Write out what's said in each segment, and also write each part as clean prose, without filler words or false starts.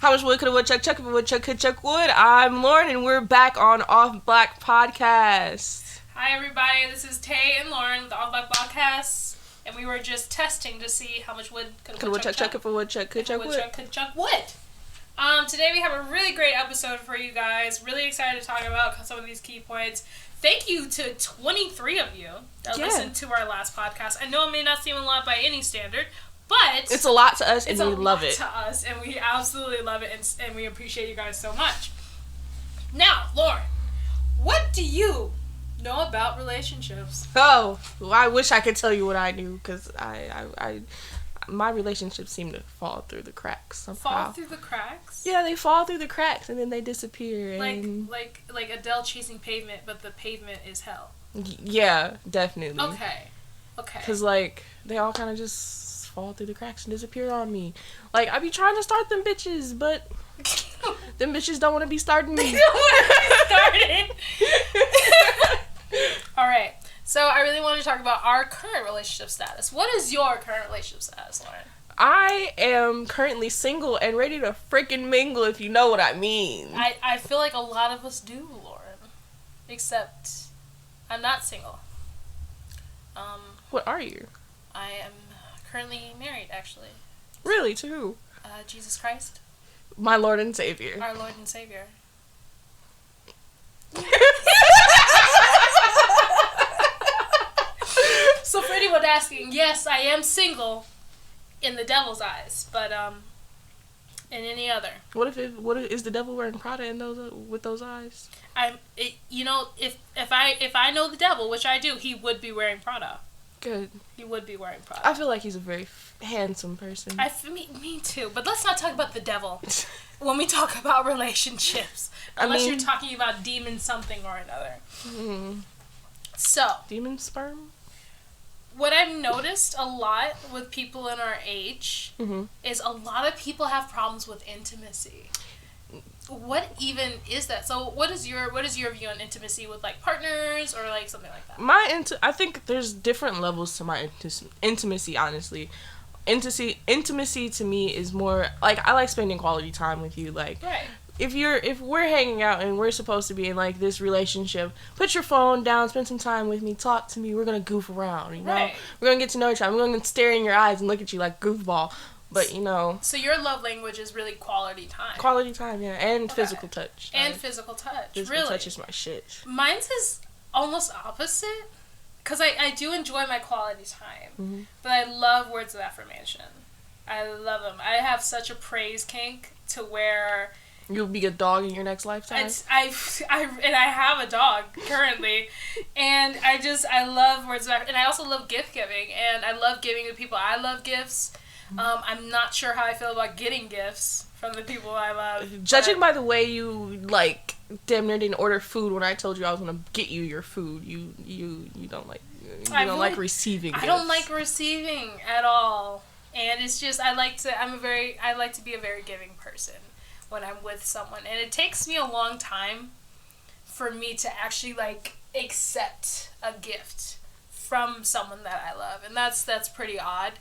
How much wood could a woodchuck chuck if a woodchuck could chuck wood? I'm Lauren, and we're back on Off Black Podcast. Hi, everybody. This is Tay and Lauren with the Off Black Podcast, and we were just testing to see how much wood could a woodchuck chuck if a woodchuck could chuck wood. Could chuck wood. Today we have a really great episode for you guys. Really excited to talk about some of these key points. Thank you to 23 of you that listened to our last podcast. I know it may not seem a lot by any standard, but it's a lot to us, and we love it. It's a lot to us, and we absolutely love it, and we appreciate you guys so much. Now, Lauren, what do you know about relationships? Oh, well, I wish I could tell you what I knew, because my relationships seem to fall through the cracks somehow. Fall through the cracks? Yeah, they fall through the cracks, and then they disappear. Like Adele chasing pavement, but the pavement is hell. Yeah, definitely. Okay. Because, they all kind of just fall through the cracks and disappear on me. I be trying to start them bitches, but them bitches don't want to be starting me. They don't want to be started. Alright, so I really want to talk about our current relationship status. What is your current relationship status, Lauren? I am currently single and ready to freaking mingle, if you know what I mean. I feel like a lot of us do, Lauren. Except I'm not single. What are you? I am currently married, actually. Really? To who? Jesus Christ. My Lord and Savior. Our Lord and Savior. So for anyone asking, yes, I am single in the devil's eyes, but in any other. What is the devil wearing Prada in those with those eyes? If I know the devil, which I do, he would be wearing Prada. Good. He would be wearing Prada. I feel like he's a very handsome person. Me too. But let's not talk about the devil when we talk about relationships. Unless you're talking about demon something or another. Mm-hmm. So. Demon sperm? What I've noticed a lot with people in our age is a lot of people have problems with intimacy. What even is that? So what is your view on intimacy with partners or something like that? I think there's different levels to my intimacy, honestly. Intimacy to me is more I like spending quality time with you. Right. If we're hanging out and we're supposed to be in this relationship, put your phone down, spend some time with me, talk to me. We're gonna goof around, you know. Right. We're gonna get to know each other. We're gonna stare in your eyes and look at you like goofball. But So your love language is really quality time. Quality time, yeah, and physical touch. Physical touch. Physical touch is my shit. Mine's is almost opposite, because I do enjoy my quality time, but I love words of affirmation. I love them. I have such a praise kink to where you'll be a dog in your next lifetime. I have a dog currently, and I love words of affirmation, and I also love gift giving, and I love giving to people. I love gifts. I'm not sure how I feel about getting gifts from the people I love. Judging by the way you damn near didn't order food when I told you I was gonna get you your food, you don't like receiving gifts. I don't like receiving at all, and it's just I like to be a very giving person when I'm with someone, and it takes me a long time for me to actually accept a gift from someone that I love, and that's pretty odd.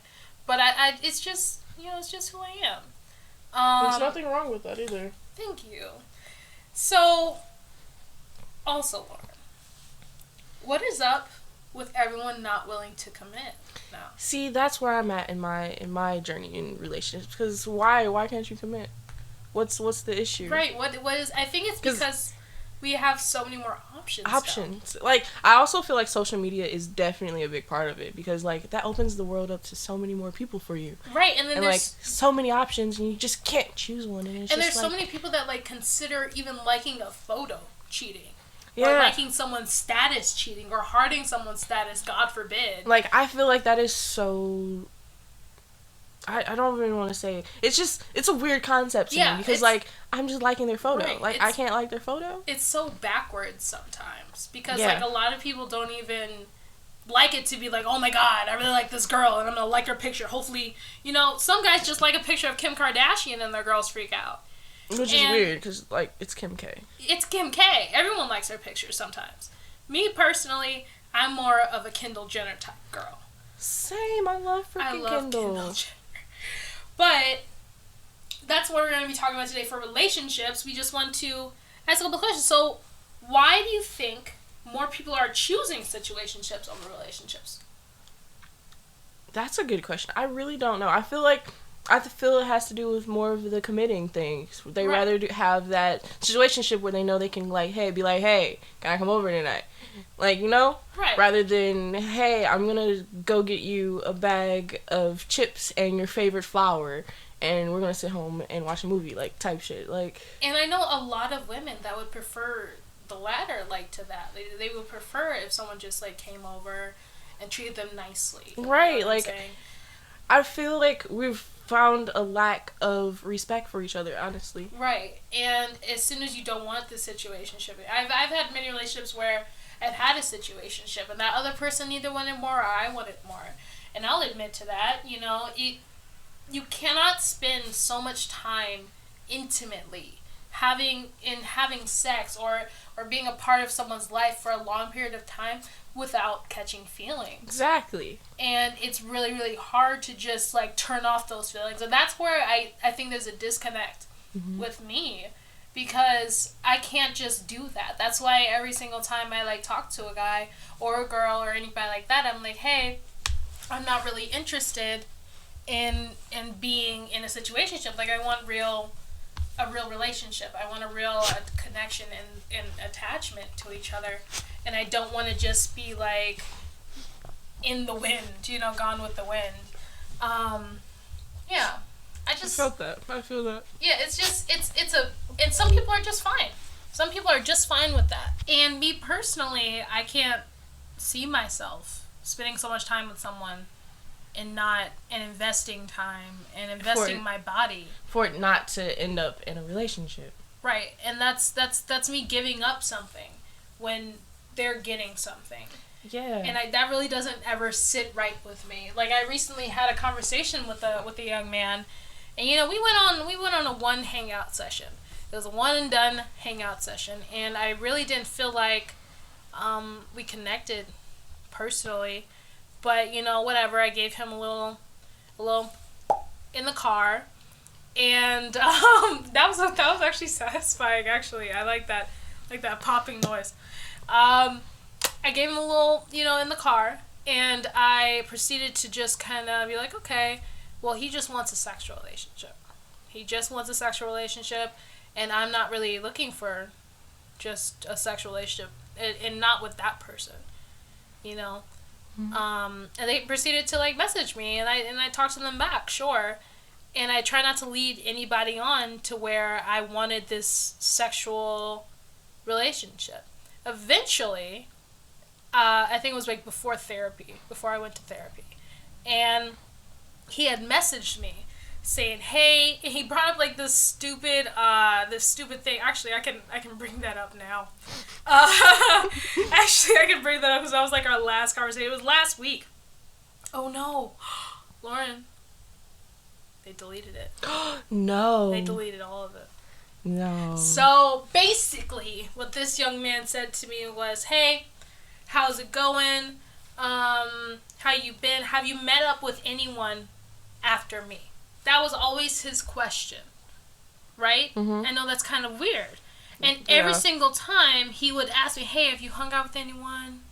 But it's just it's just who I am. There's nothing wrong with that either. Thank you. So, also, Lauren, what is up with everyone not willing to commit now? See, that's where I'm at in my journey in relationships. Because why can't you commit? What's the issue? Right. What is? I think it's because we have so many more options. I also feel like social media is definitely a big part of it, because that opens the world up to so many more people for you. Right, and then there's so many options, and you just can't choose one. And there's so many people that consider even liking a photo cheating. Yeah. Or liking someone's status cheating, or hearting someone's status, God forbid. I feel like that is so. I don't even want to say it. It's a weird concept to me, because I'm just liking their photo. Right, I can't like their photo. It's so backwards sometimes, because a lot of people don't even like it to be oh my God, I really like this girl and I'm gonna like her picture. Hopefully, some guys just like a picture of Kim Kardashian and their girls freak out. Which is weird, because it's Kim K. It's Kim K. Everyone likes her pictures sometimes. Me personally, I'm more of a Kendall Jenner type girl. Same, I love freaking Kendall. Kendall Jenner. But that's what we're going to be talking about today for relationships. We just want to ask a couple questions. So, why do you think more people are choosing situationships over relationships? That's a good question. I really don't know. I feel it has to do with more of the committing things. They rather have that situationship where they know they can be like, hey, can I come over tonight? Like, you know? Right. Rather than, hey, I'm gonna go get you a bag of chips and your favorite flower, and we're gonna sit home and watch a movie, like, type shit. Like. And I know a lot of women that would prefer the latter, like, to that. They would prefer if someone just, like, came over and treated them nicely. Right. You know like, I feel like we've found a lack of respect for each other, honestly. Right. And as soon as you don't want the situationship, I've had many relationships where I've had a situationship and that other person either wanted more or I wanted more. And I'll admit to that, you know, you cannot spend so much time intimately having sex or being a part of someone's life for a long period of time without catching feelings. Exactly. And it's really, really hard to just, like, turn off those feelings. And that's where I think there's a disconnect with me, because I can't just do that. That's why every single time I, like, talk to a guy or a girl or anybody like that, I'm like, hey, I'm not really interested in being in a situationship. Like, I want a real relationship. I want a real connection and attachment to each other. And I don't want to just be, like, in the wind, you know, gone with the wind. Yeah. I felt that. I feel that. Yeah, it's just, and some people are just fine. Some people are just fine with that. And me personally, I can't see myself spending so much time with someone and investing time and investing my body. For it not to end up in a relationship. Right. And that's me giving up something when they're getting something. Yeah. And that really doesn't ever sit right with me. Like, I recently had a conversation with a young man, and, you know, we went on a one hangout session. It was a one and done hangout session, and I really didn't feel like we connected personally. But, you know, whatever, I gave him a little in the car, and that was actually satisfying. Actually, I like that popping noise. I gave him a little, you know, in the car, and I proceeded to just kind of be like, okay, well, he just wants a sexual relationship. He just wants a sexual relationship, and I'm not really looking for just a sexual relationship, and not with that person, you know. And they proceeded to, like, message me, and I talked to them back, sure. And I try not to lead anybody on to where I wanted this sexual relationship. Eventually, I think it was, like, before I went to therapy, and he had messaged me saying, hey, and he brought up, like, this stupid thing. Actually, I can bring that up now. Actually, I can bring that up because that was, like, our last conversation. It was last week. Oh, no. Lauren, they deleted it. No. They deleted all of it. No. So, basically, what this young man said to me was, hey, how's it going? How you been? Have you met up with anyone after me? That was always his question, right? Mm-hmm. I know that's kind of weird. And every single time he would ask me, hey, have you hung out with anyone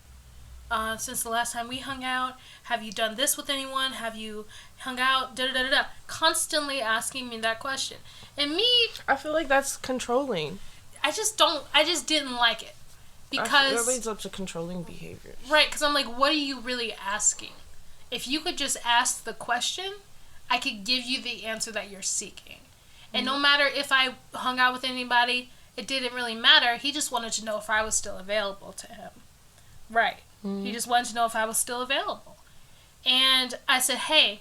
since the last time we hung out? Have you done this with anyone? Have you hung out? Da-da-da-da-da. Constantly asking me that question. And me... I feel like that's controlling. I just didn't like it. Because... That leads up to controlling behavior. Right, because I'm like, what are you really asking? If you could just ask the question, I could give you the answer that you're seeking. And no matter if I hung out with anybody, it didn't really matter. He just wanted to know if I was still available to him. Right. Mm-hmm. He just wanted to know if I was still available. And I said, hey,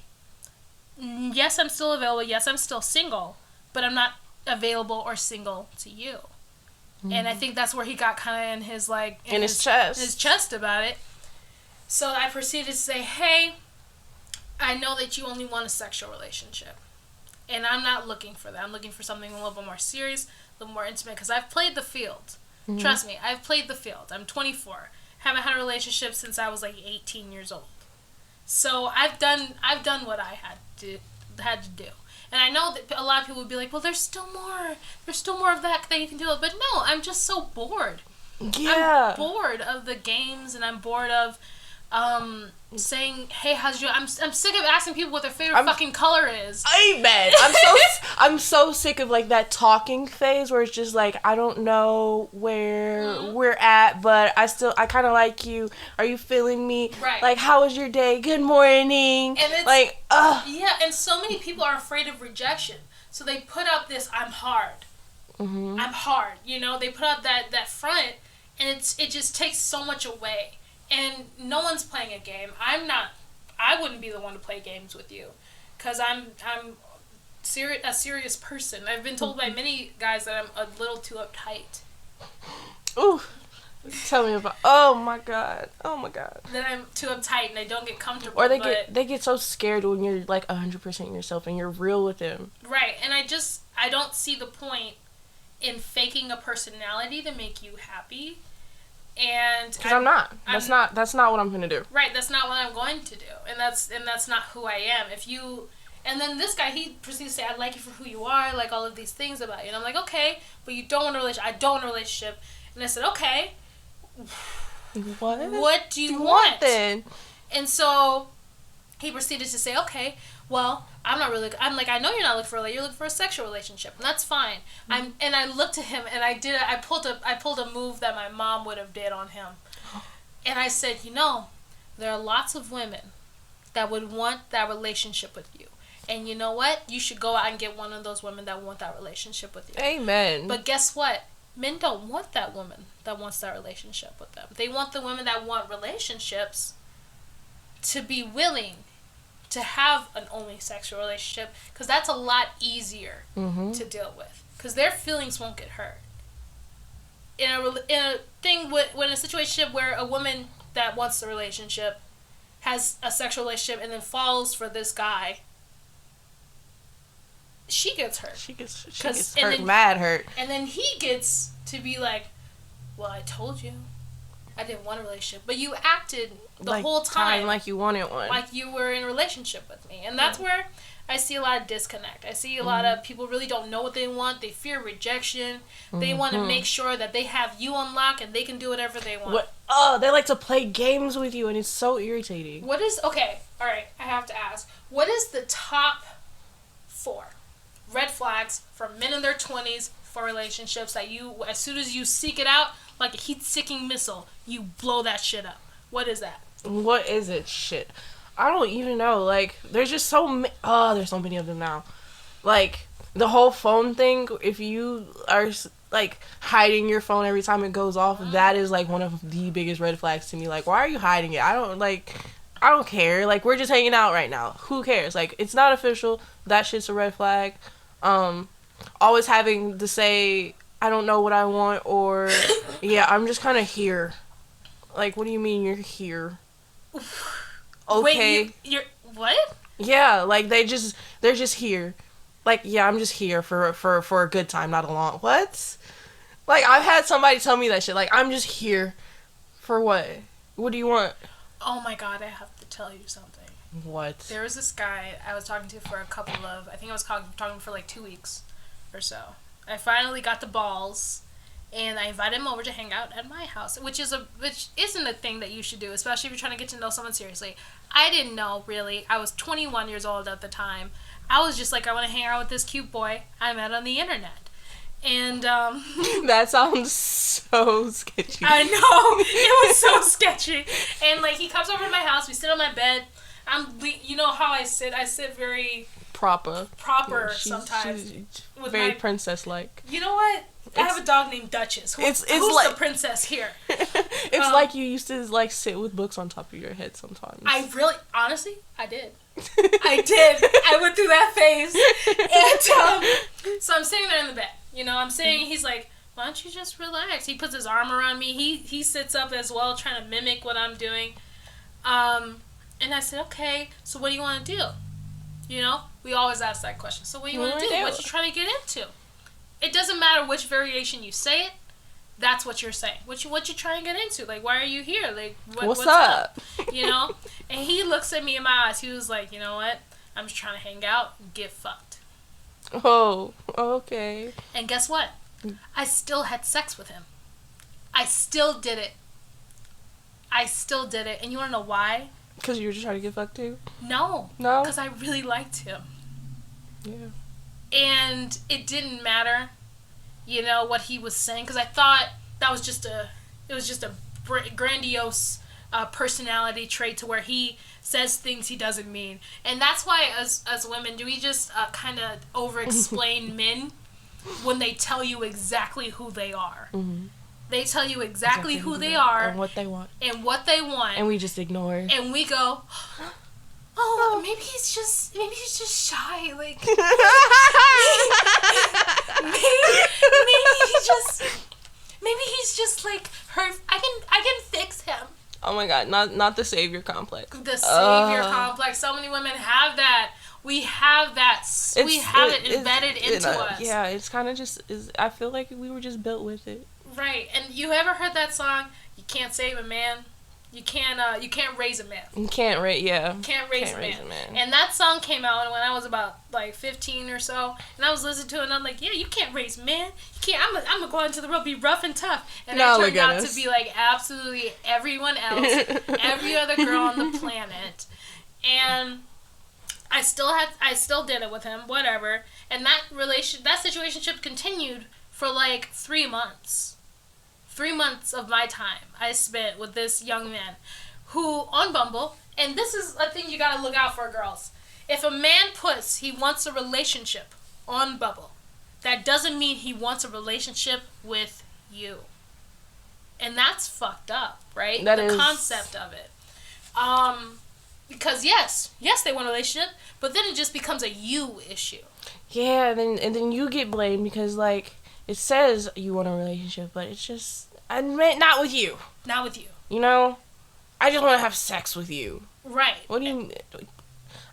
yes, I'm still available. Yes, I'm still single. But I'm not available or single to you. Mm-hmm. And I think that's where he got kind of in his, like... In his chest. In his chest about it. So I proceeded to say, hey, I know that you only want a sexual relationship. And I'm not looking for that. I'm looking for something a little bit more serious, a little more intimate. Because I've played the field. Mm-hmm. Trust me, I've played the field. I'm 24. Haven't had a relationship since I was, like, 18 years old. So I've done what I had to do. And I know that a lot of people would be like, well, there's still more of that you can do. But no, I'm just so bored. Yeah. I'm bored of the games, and I'm bored of saying, hey, how's you? I'm sick of asking people what their favorite fucking color is. Amen. I'm so sick of like that talking phase where it's just like, I don't know where we're at, but I kind of like you. Are you feeling me? Right. Like, how was your day? Good morning. And it's like, yeah, and so many people are afraid of rejection, so they put out this I'm hard. I'm hard. You know, they put out that front, and it just takes so much away. And no one's playing a game. I wouldn't be the one to play games with you, because I'm a serious person. I've been told by many guys that I'm a little too uptight. Ooh, tell me about. Oh my god. That I'm too uptight and I don't get comfortable. Or they get so scared when you're like 100% yourself and you're real with them. Right, and I don't see the point in faking a personality to make you happy. And because I'm not. That's not what I'm gonna do. Right, that's not what I'm going to do, and that's not who I am. And then this guy, he proceeds to say, I like you for who you are, I like all of these things about you. And I'm like, okay, but you don't want a relationship. I don't want a relationship. And I said, okay, what do you want then? And so he proceeded to say, okay, well, I'm like, I know you're not looking for you're looking for a sexual relationship, and that's fine. And I looked at him, and I pulled a move that my mom would have did on him. And I said, there are lots of women that would want that relationship with you. And you know what? You should go out and get one of those women that want that relationship with you. Amen. But guess what? Men don't want that woman that wants that relationship with them. They want the women that want relationships to be willing to have an only sexual relationship, because that's a lot easier to deal with, because their feelings won't get hurt. In a situation where a woman that wants the relationship has a sexual relationship and then falls for this guy, she gets hurt. She gets hurt, mad hurt. And then he gets to be like, well, I told you I didn't want a relationship, but you acted the whole time like you wanted one, like you were in a relationship with me. And that's where I see a lot of disconnect. I see a lot of people really don't know what they want. They fear rejection. They want to make sure that they have you on lock and they can do whatever they want. They like to play games with you, and it's so irritating. Okay, all right, I have to ask, what is the top 4 red flags for men in their 20s for relationships that you, as soon as you seek it out, like a heat-seeking missile, you blow that shit up? What is that? What is it? Shit. I don't even know. Like, there's just there's so many of them now. Like, the whole phone thing, if you are, like, hiding your phone every time it goes off, that is, like, one of the biggest red flags to me. Like, why are you hiding it? I don't care. Like, we're just hanging out right now. Who cares? Like, it's not official. That shit's a red flag. Always having to say, I don't know what I want, or, yeah, I'm just kind of here. Like, what do you mean you're here? Okay. Wait, you're what? Yeah, like, they're just here. Like, yeah, I'm just here for a good time, not a long... What? Like, I've had somebody tell me that shit. Like, I'm just here for what? What do you want? Oh my god, I have to tell you something. What? There was this guy I was talking to for a couple of... I think I was talking for like 2 weeks or so. I finally got the balls, and I invited him over to hang out at my house, which isn't a thing that you should do, especially if you're trying to get to know someone seriously. I didn't know, really. I was 21 years old at the time. I was just like, I want to hang out with this cute boy I met on the internet. And, that sounds so sketchy. I know. It was so sketchy. And, like, he comes over to my house. We sit on my bed. You know how I sit? I sit very... Proper sometimes. She's very princess-like. You know what? I have a dog named Duchess. Who's like, the princess here? It's like you used to, like, sit with books on top of your head sometimes. Honestly, I did. I went through that phase. And, so I'm sitting there in the bed. I'm sitting, he's like, why don't you just relax? He puts his arm around me. He sits up as well, trying to mimic what I'm doing. And I said, okay, so what do you want to do? We always ask that question. So what do you want to do? What you trying to get into? It doesn't matter which variation you say it. That's what you're saying. What you trying to get into? Like, why are you here? Like, what's up? And he looks at me in my eyes. He was like, you know what? I'm just trying to hang out and get fucked. Oh, okay. And guess what? I still had sex with him. I still did it. And you want to know why? Because you were just trying to get fucked too? No. No? Because I really liked him. Yeah. And it didn't matter, you know, what he was saying. Because I thought that was just a grandiose personality trait to where he says things he doesn't mean. And that's why as women, do we just kind of over-explain men when they tell you exactly who they are. Mm-hmm. They tell you exactly who they are. And what they want. And we just ignore. And we go, oh, maybe he's just shy. Like, maybe he's just like hurt. I can fix him. Oh my God, not the savior complex. The savior complex. So many women have that. We have that. We have it embedded into us. Yeah, it's kind of just. I feel like we were just built with it. Right, and you ever heard that song? You can't save a man. You can't raise a man. You can't raise. Yeah. Can't raise a man. And that song came out when I was about like 15 or so, and I was listening to it, and I'm like, yeah, you can't raise a man. You can't. I'm gonna go out into the world, be rough and tough, and it turned out to be like absolutely everyone else, every other girl on the planet, and I still did it with him, whatever, and that situationship continued for like 3 months. 3 months of my time I spent with this young man who, on Bumble, and this is a thing you gotta look out for, girls. If a man puts he wants a relationship on Bumble, that doesn't mean he wants a relationship with you. And that's fucked up, right? The concept of it. Because yes, they want a relationship, but then it just becomes a you issue. Yeah, and then you get blamed because, like, it says you want a relationship, but it's just, not with you. Not with you. You know? I just want to have sex with you. Right. What do you...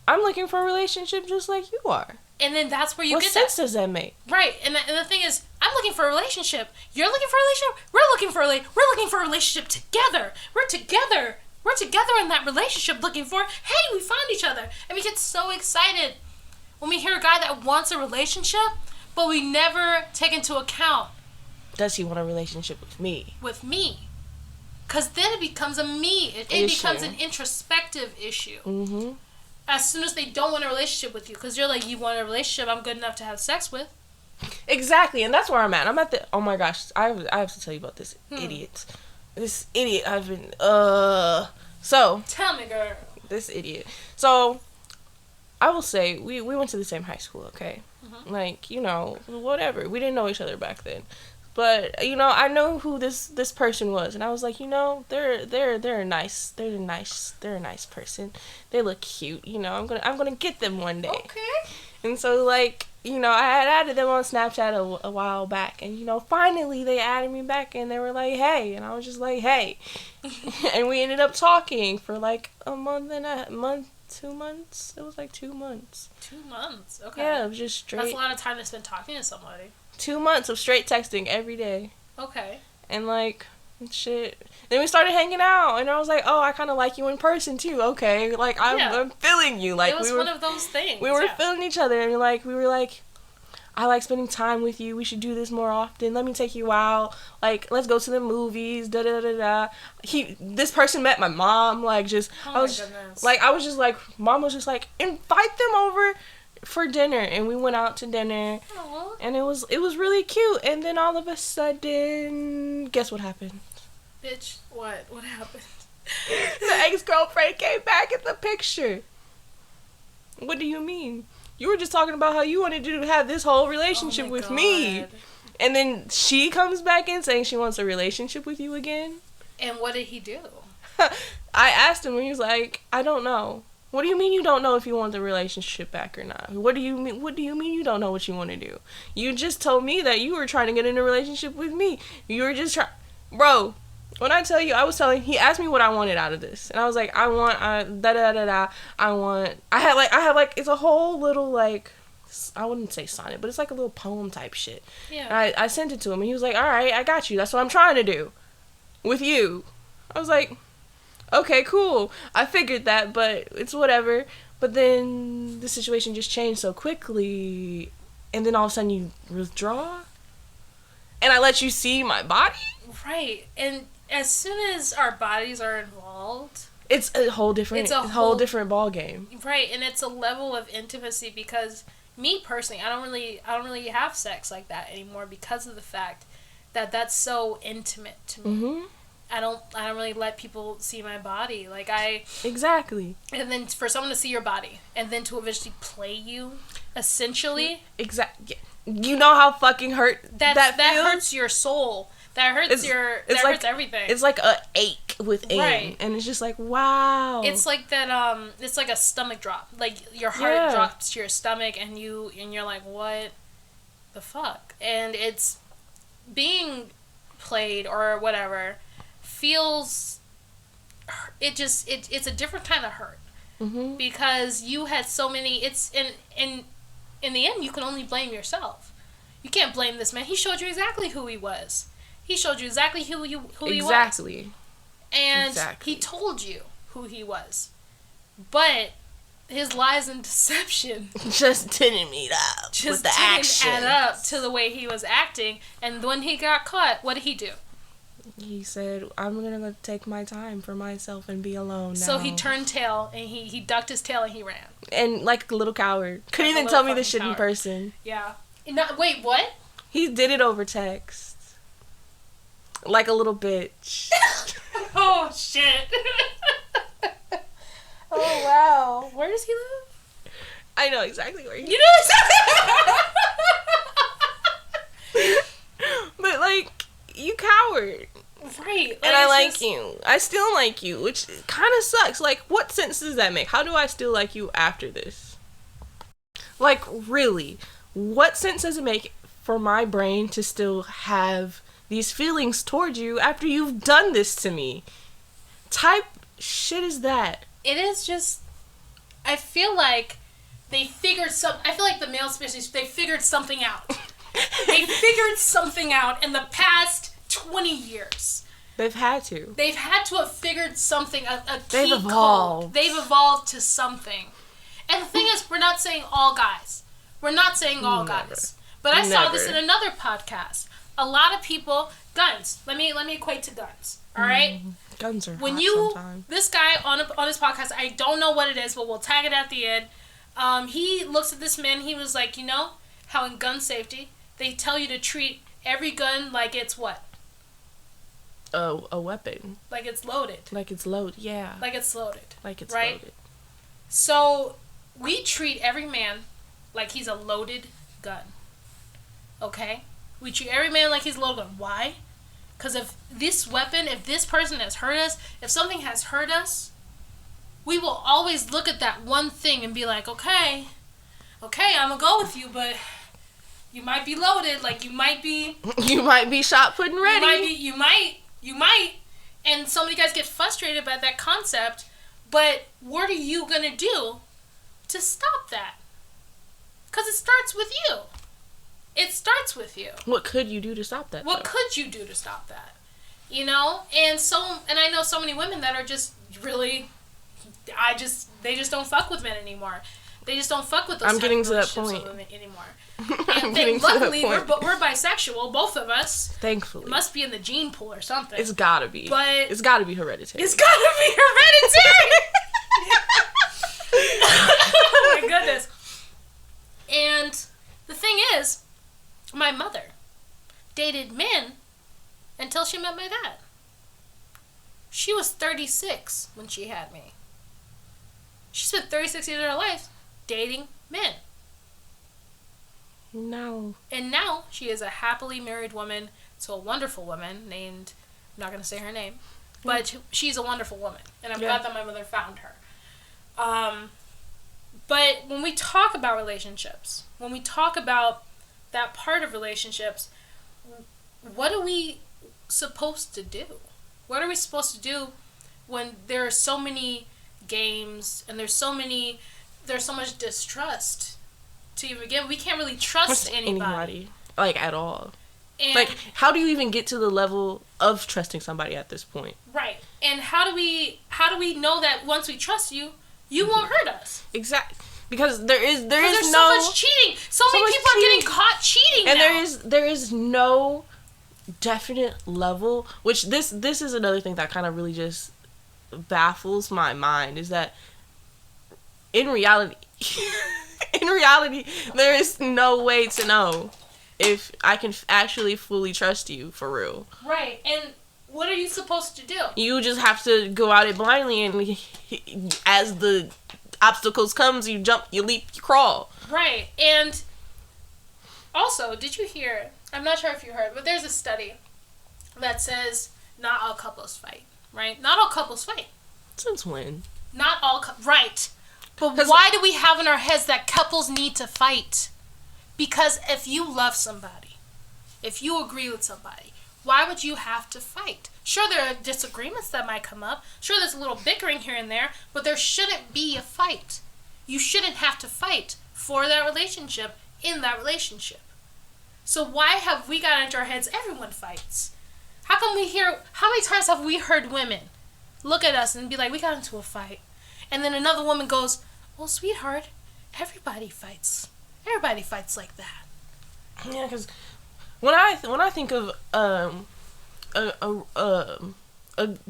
I'm looking for a relationship just like you are. And then that's where you get that. What sense does that make? Right. And the thing is, I'm looking for a relationship. You're looking for a relationship. We're looking for a relationship together. We're together in that relationship looking for, hey, we found each other. And we get so excited when we hear a guy that wants a relationship, but we never take into account, does he want a relationship with me? With me. Because then it becomes a me. It becomes an introspective issue. Mm-hmm. As soon as they don't want a relationship with you. Because you're like, you want a relationship I'm good enough to have sex with. Exactly. And that's where I'm at. I'm at the... Oh my gosh. I have to tell you about this idiot. This idiot I've been... So... Tell me, girl. This idiot. So... I will say, we went to the same high school, okay? Mm-hmm. Like, you know, whatever. We didn't know each other back then. But, you know, I know who this person was. And I was like, you know, they're a nice person. They look cute, you know. I'm gonna get them one day. Okay. And so, like, you know, I had added them on Snapchat a while back. And, you know, finally they added me back and they were like, hey. And I was just like, hey. And we ended up talking for like a month. 2 months? It was like 2 months. 2 months? Okay. Yeah, it was just straight. That's a lot of time to spend talking to somebody. 2 months of straight texting every day. Okay. And, like, shit. Then we started hanging out, and I was like, oh, I kind of like you in person, too. Okay. Like, I'm feeling you. Like, it was one of those things. We were feeling each other, and, like, we were like, I like spending time with you. We should do this more often. Let me take you out. Like, let's go to the movies. Da da da da. This person met my mom. Like, just I was just like, mom was just like, invite them over for dinner, and we went out to dinner. Aww. And it was really cute. And then all of a sudden, guess what happened? Bitch, what? What happened? The ex-girlfriend came back in the picture. What do you mean? You were just talking about how you wanted to have this whole relationship with me. And then she comes back in saying she wants a relationship with you again. And what did he do? I asked him and he was like, I don't know. What do you mean you don't know if you want the relationship back or not? What do you mean you don't know what you want to do? You just told me that you were trying to get in a relationship with me. You were just trying... Bro, when I tell you, he asked me what I wanted out of this. And I was like, I want, it's a whole little, like, I wouldn't say sonnet, but it's like a little poem type shit. Yeah. And I sent it to him, and he was like, all right, I got you. That's what I'm trying to do. With you. I was like, okay, cool. I figured that, but it's whatever. But then the situation just changed so quickly. and then all of a sudden you withdraw, and I let you see my body. Right, and as soon as our bodies are involved, it's a whole different, different ball game. Right, and it's a level of intimacy because me personally, I don't really have sex like that anymore because of the fact that that's so intimate to me. Mm-hmm. I don't really let people see my body. Like Exactly. And then for someone to see your body and then to eventually play you, essentially. Exactly. You know how fucking hurt that hurts your soul. That hurts hurts everything. It's like a ache within. Right. And it's just like, wow. It's like that it's like a stomach drop. Like your heart drops to your stomach and you're like, what the fuck? And it's being played or whatever feels it's a different kind of hurt. Mm-hmm. Because you had so many in the end you can only blame yourself. You can't blame this man. He showed you exactly who he was. He showed you exactly who he was. Exactly. And he told you who he was. But his lies and deception just didn't meet up with the action. Add up to the way he was acting. And when he got caught, what did he do? He said, I'm going to take my time for myself and be alone now. So he turned tail, and he ducked his tail, and he ran. And like a little coward. Couldn't even tell me this shit in person. Yeah. Wait, what? He did it over text. Like a little bitch. Oh, shit. Oh, wow. Where does he live? I know exactly where he lives. You know exactly. But, like, you coward. Right. Like, and I like you. I still like you, which kind of sucks. Like, what sense does that make? How do I still like you after this? Like, really, what sense does it make for my brain to still have these feelings towards you after you've done this to me? Type shit is that? It is just, I feel like they figured I feel like the male species, they figured something out. They figured something out in the past 20 years. They've had to. They've had to have figured something, They've evolved. Code. They've evolved to something. And the thing is, we're not saying all guys. We're not saying all guys. But I saw this in another podcast. A lot of people, guns. Let me equate to guns. All right? Guns are sometimes. This guy on his podcast, I don't know what it is, but we'll tag it at the end. He looks at this man. He was like, you know how in gun safety, they tell you to treat every gun like it's what? A weapon. Like it's loaded. Like it's loaded, yeah. Like it's loaded. Like it's right? loaded. So, we treat every man like he's a loaded gun. Okay? We treat every man like he's a loaded gun. Why? Because if this person has hurt us, if something has hurt us, we will always look at that one thing and be like, okay, I'm gonna go with you, but you might be loaded, like you might be... You might be shot put and ready. You might, and so many guys get frustrated by that concept, but what are you gonna do to stop that? Because it starts with you. It starts with you. What could you do to stop that? What could you do to stop that? You know? And I know so many women that are just really, they just don't fuck with men anymore. They just don't fuck with those I'm getting to that point anymore. And luckily, we're bisexual, both of us. Thankfully. It must be in the gene pool or something. It's gotta be. But it's gotta be hereditary. It's gotta be hereditary! Oh my goodness. And the thing is, my mother dated men until she met my dad. She was 36 when she had me. She spent 36 years of her life dating men. No. And now she is a happily married woman to a wonderful woman named, I'm not going to say her name, but she's a wonderful woman. And I'm glad that my mother found her. But when we talk about relationships, when we talk about that part of relationships, what are we supposed to do? What are we supposed to do when there are so many games and there's so much distrust to even begin? We can't really trust anybody. Like, at all. And like, how do you even get to the level of trusting somebody at this point? Right. And how do we know that once we trust you, you won't hurt us? Exactly. Because there's so much cheating. So many people are getting And there is no definite level, which this is another thing that kind of really just baffles my mind, is that in reality there is no way to know if I can actually fully trust you for real. Right. And what are you supposed to do? You just have to go out it blindly, and as the obstacles comes, you jump, you leap, you crawl. Right. And also, did you hear, I'm not sure if you heard, but there's a study that says not all couples fight, right? Not all couples fight. Since when? Not all right. But why do we have in our heads that couples need to fight? Because if you love somebody, if you agree with somebody, why would you have to fight? Sure, there are disagreements that might come up. Sure, there's a little bickering here and there, but there shouldn't be a fight. You shouldn't have to fight for that relationship, in that relationship. So why have we got into our heads, everyone fights? How many times have we heard women look at us and be like, we got into a fight. And then another woman goes, well, sweetheart, everybody fights. Everybody fights like that. Yeah, because when I think of a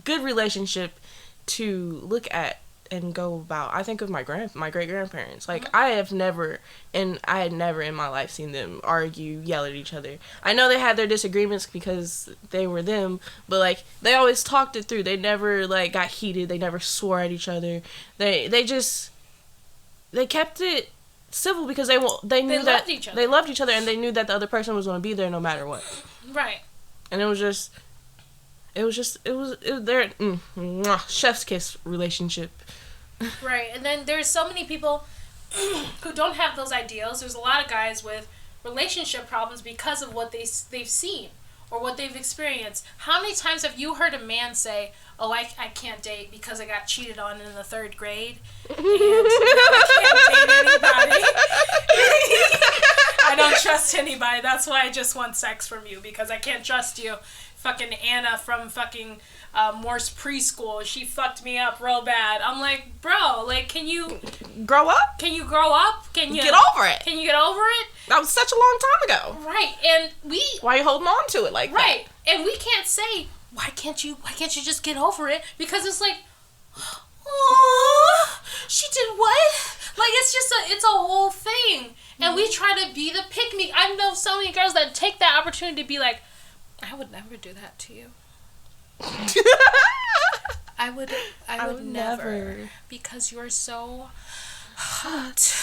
good relationship to look at and go about, I think of my great grandparents. Like, I had never in my life seen them argue, yell at each other. I know they had their disagreements because they were them, but like they always talked it through. They never like got heated. They never swore at each other. They kept it civil because they knew that they loved each other, and they knew that the other person was going to be there no matter what. Right. And it was their chef's kiss relationship. Right. And then there's so many people who don't have those ideals. There's a lot of guys with relationship problems because of what they've seen or what they've experienced. How many times have you heard a man say, oh, I can't date because I got cheated on in the 3rd grade, and I can't date anybody. I don't trust anybody. That's why I just want sex from you, because I can't trust you. Fucking Anna from fucking Morse preschool, she fucked me up real bad. I'm like, bro, like, can you grow up? Can you grow up? Can you get over it? Can you get over it? That was such a long time ago. Right. And why are you holding on to it like that? Right. And we can't say, why can't you just get over it? Because it's like, oh, she did what? Like, it's a whole thing. And we try to be the pick-me. I know so many girls that take that opportunity to be like, I would never do that to you. I would never. Because you're so hot.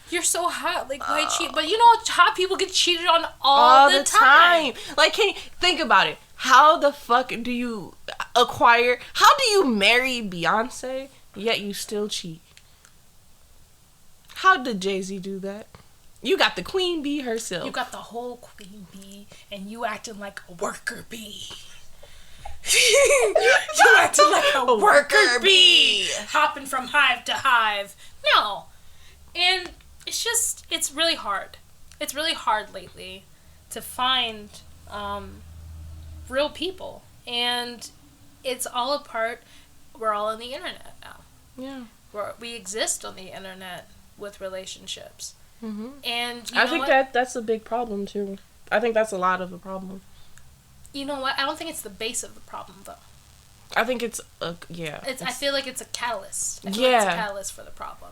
You're so hot. Like, why cheat? But you know, hot people get cheated on all the time. Like, can you think about it? How the fuck do you how do you marry Beyonce, yet you still cheat? How did Jay-Z do that? You got the queen bee herself. You got the whole queen bee, and you acting like a worker bee. You acting like a worker bee. Hopping from hive to hive. No. And it's really hard. It's really hard lately to find real people. And it's all a part, we're all on the internet now. Yeah. We exist on the internet with relationships. Mm-hmm. And I think that's a big problem too. I think that's a lot of a problem. You know what? I don't think it's the base of the problem though. I think it's I feel like it's a catalyst. It's a catalyst for the problem,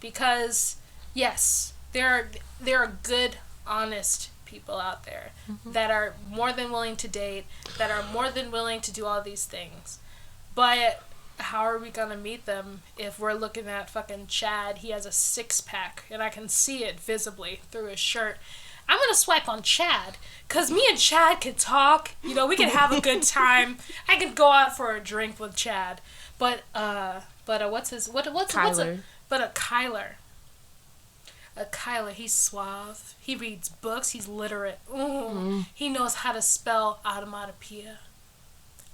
because yes, there are good, honest people out there that are more than willing to date, that are more than willing to do all these things, but how are we gonna meet them if we're looking at fucking Chad? He has a 6-pack, and I can see it visibly through his shirt. I'm gonna swipe on Chad, cause me and Chad can talk. You know, we can have a good time. I could go out for a drink with Chad, but Kyler. A Kyler, he's suave. He reads books. He's literate. He knows how to spell onomatopoeia.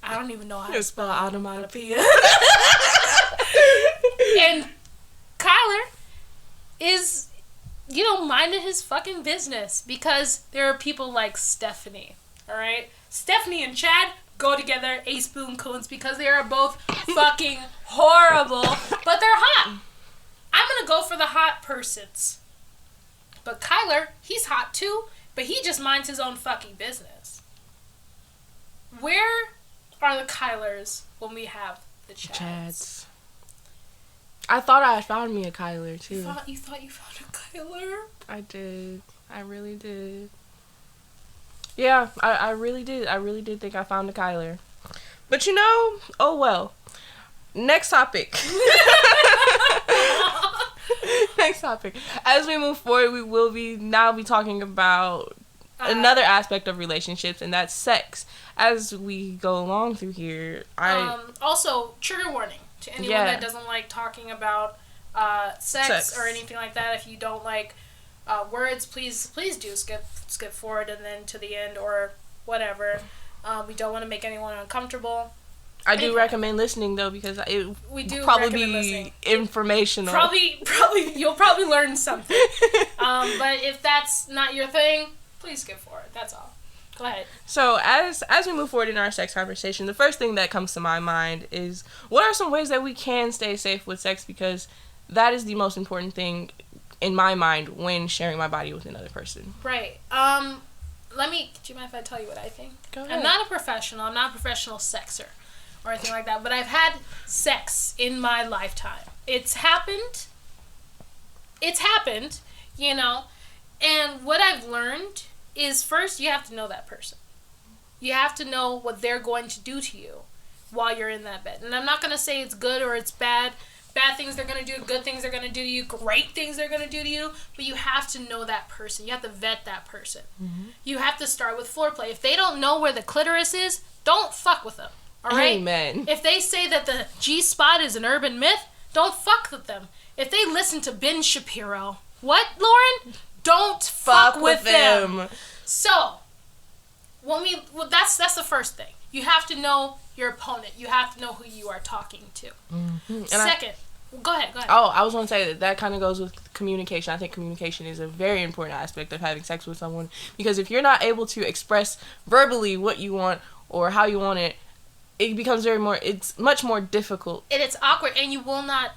I don't even know how to spell onomatopoeia. And Kyler is, minding his fucking business, because there are people like Stephanie, alright? Stephanie and Chad go together, ace boon coons, because they are both fucking horrible, but they're hot. I'm gonna go for the hot persons. But Kyler, he's hot too, but he just minds his own fucking business. Where are the Kylers when we have the Chads? I thought I had found me a Kyler, too. You thought you found a Kyler? I did. I really did. Yeah, I really did. I really did think I found a Kyler. But oh well. Next topic. Next topic. As we move forward, we will be talking about another aspect of relationships, and that's sex. As we go along through here, also, trigger warning to anyone that doesn't like talking about sex or anything like that. If you don't like words, please do skip forward and then to the end or whatever. We don't want to make anyone uncomfortable. I do recommend listening though, because we do probably be listening. Informational. Probably you'll probably learn something. But if that's not your thing, please skip forward. That's all. Go ahead. So as we move forward in our sex conversation, the first thing that comes to my mind is, what are some ways that we can stay safe with sex? Because that is the most important thing in my mind when sharing my body with another person. Right. Do you mind if I tell you what I think? Go ahead. I'm not a professional sexer or anything like that, but I've had sex in my lifetime. It's happened, and what I've learned is, first, you have to know that person. You have to know what they're going to do to you while you're in that bed. And I'm not going to say it's good or it's bad. Bad things they're going to do, good things they're going to do to you, great things they're going to do to you, but you have to know that person. You have to vet that person. Mm-hmm. You have to start with foreplay. If they don't know where the clitoris is, don't fuck with them. All right? Amen. If they say that the G-spot is an urban myth, don't fuck with them. If they listen to Ben Shapiro, what, Lauren? Don't fuck with them. So, that's the first thing. You have to know your opponent. You have to know who you are talking to. Mm-hmm. Second, go ahead. Oh, I was going to say that kind of goes with communication. I think communication is a very important aspect of having sex with someone, because if you're not able to express verbally what you want or how you want it, it becomes it's much more difficult. And it's awkward, and you will not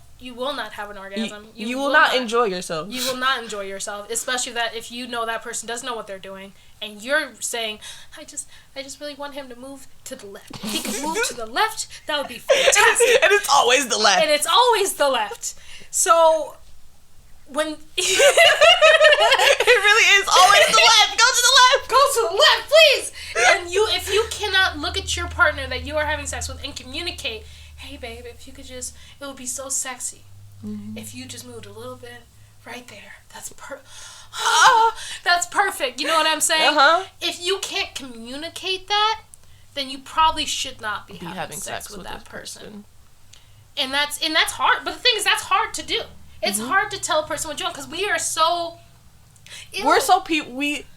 have an orgasm. You will not enjoy yourself. You will not enjoy yourself, especially if you know that person doesn't know what they're doing, and you're saying, I just really want him to move to the left. If he could move to the left, that would be fantastic. And it's always the left. So when it really is always the left. Go to the left, please. And if you cannot look at your partner that you are having sex with and communicate, hey babe, if you could it would be so sexy. Mm-hmm. If you just moved a little bit right there. That's perfect. You know what I'm saying? Uh-huh. If you can't communicate that, then you probably should not be having sex with that person. And that's hard. But the thing is, that's hard to do. It's hard to tell a person what you want, because we are so...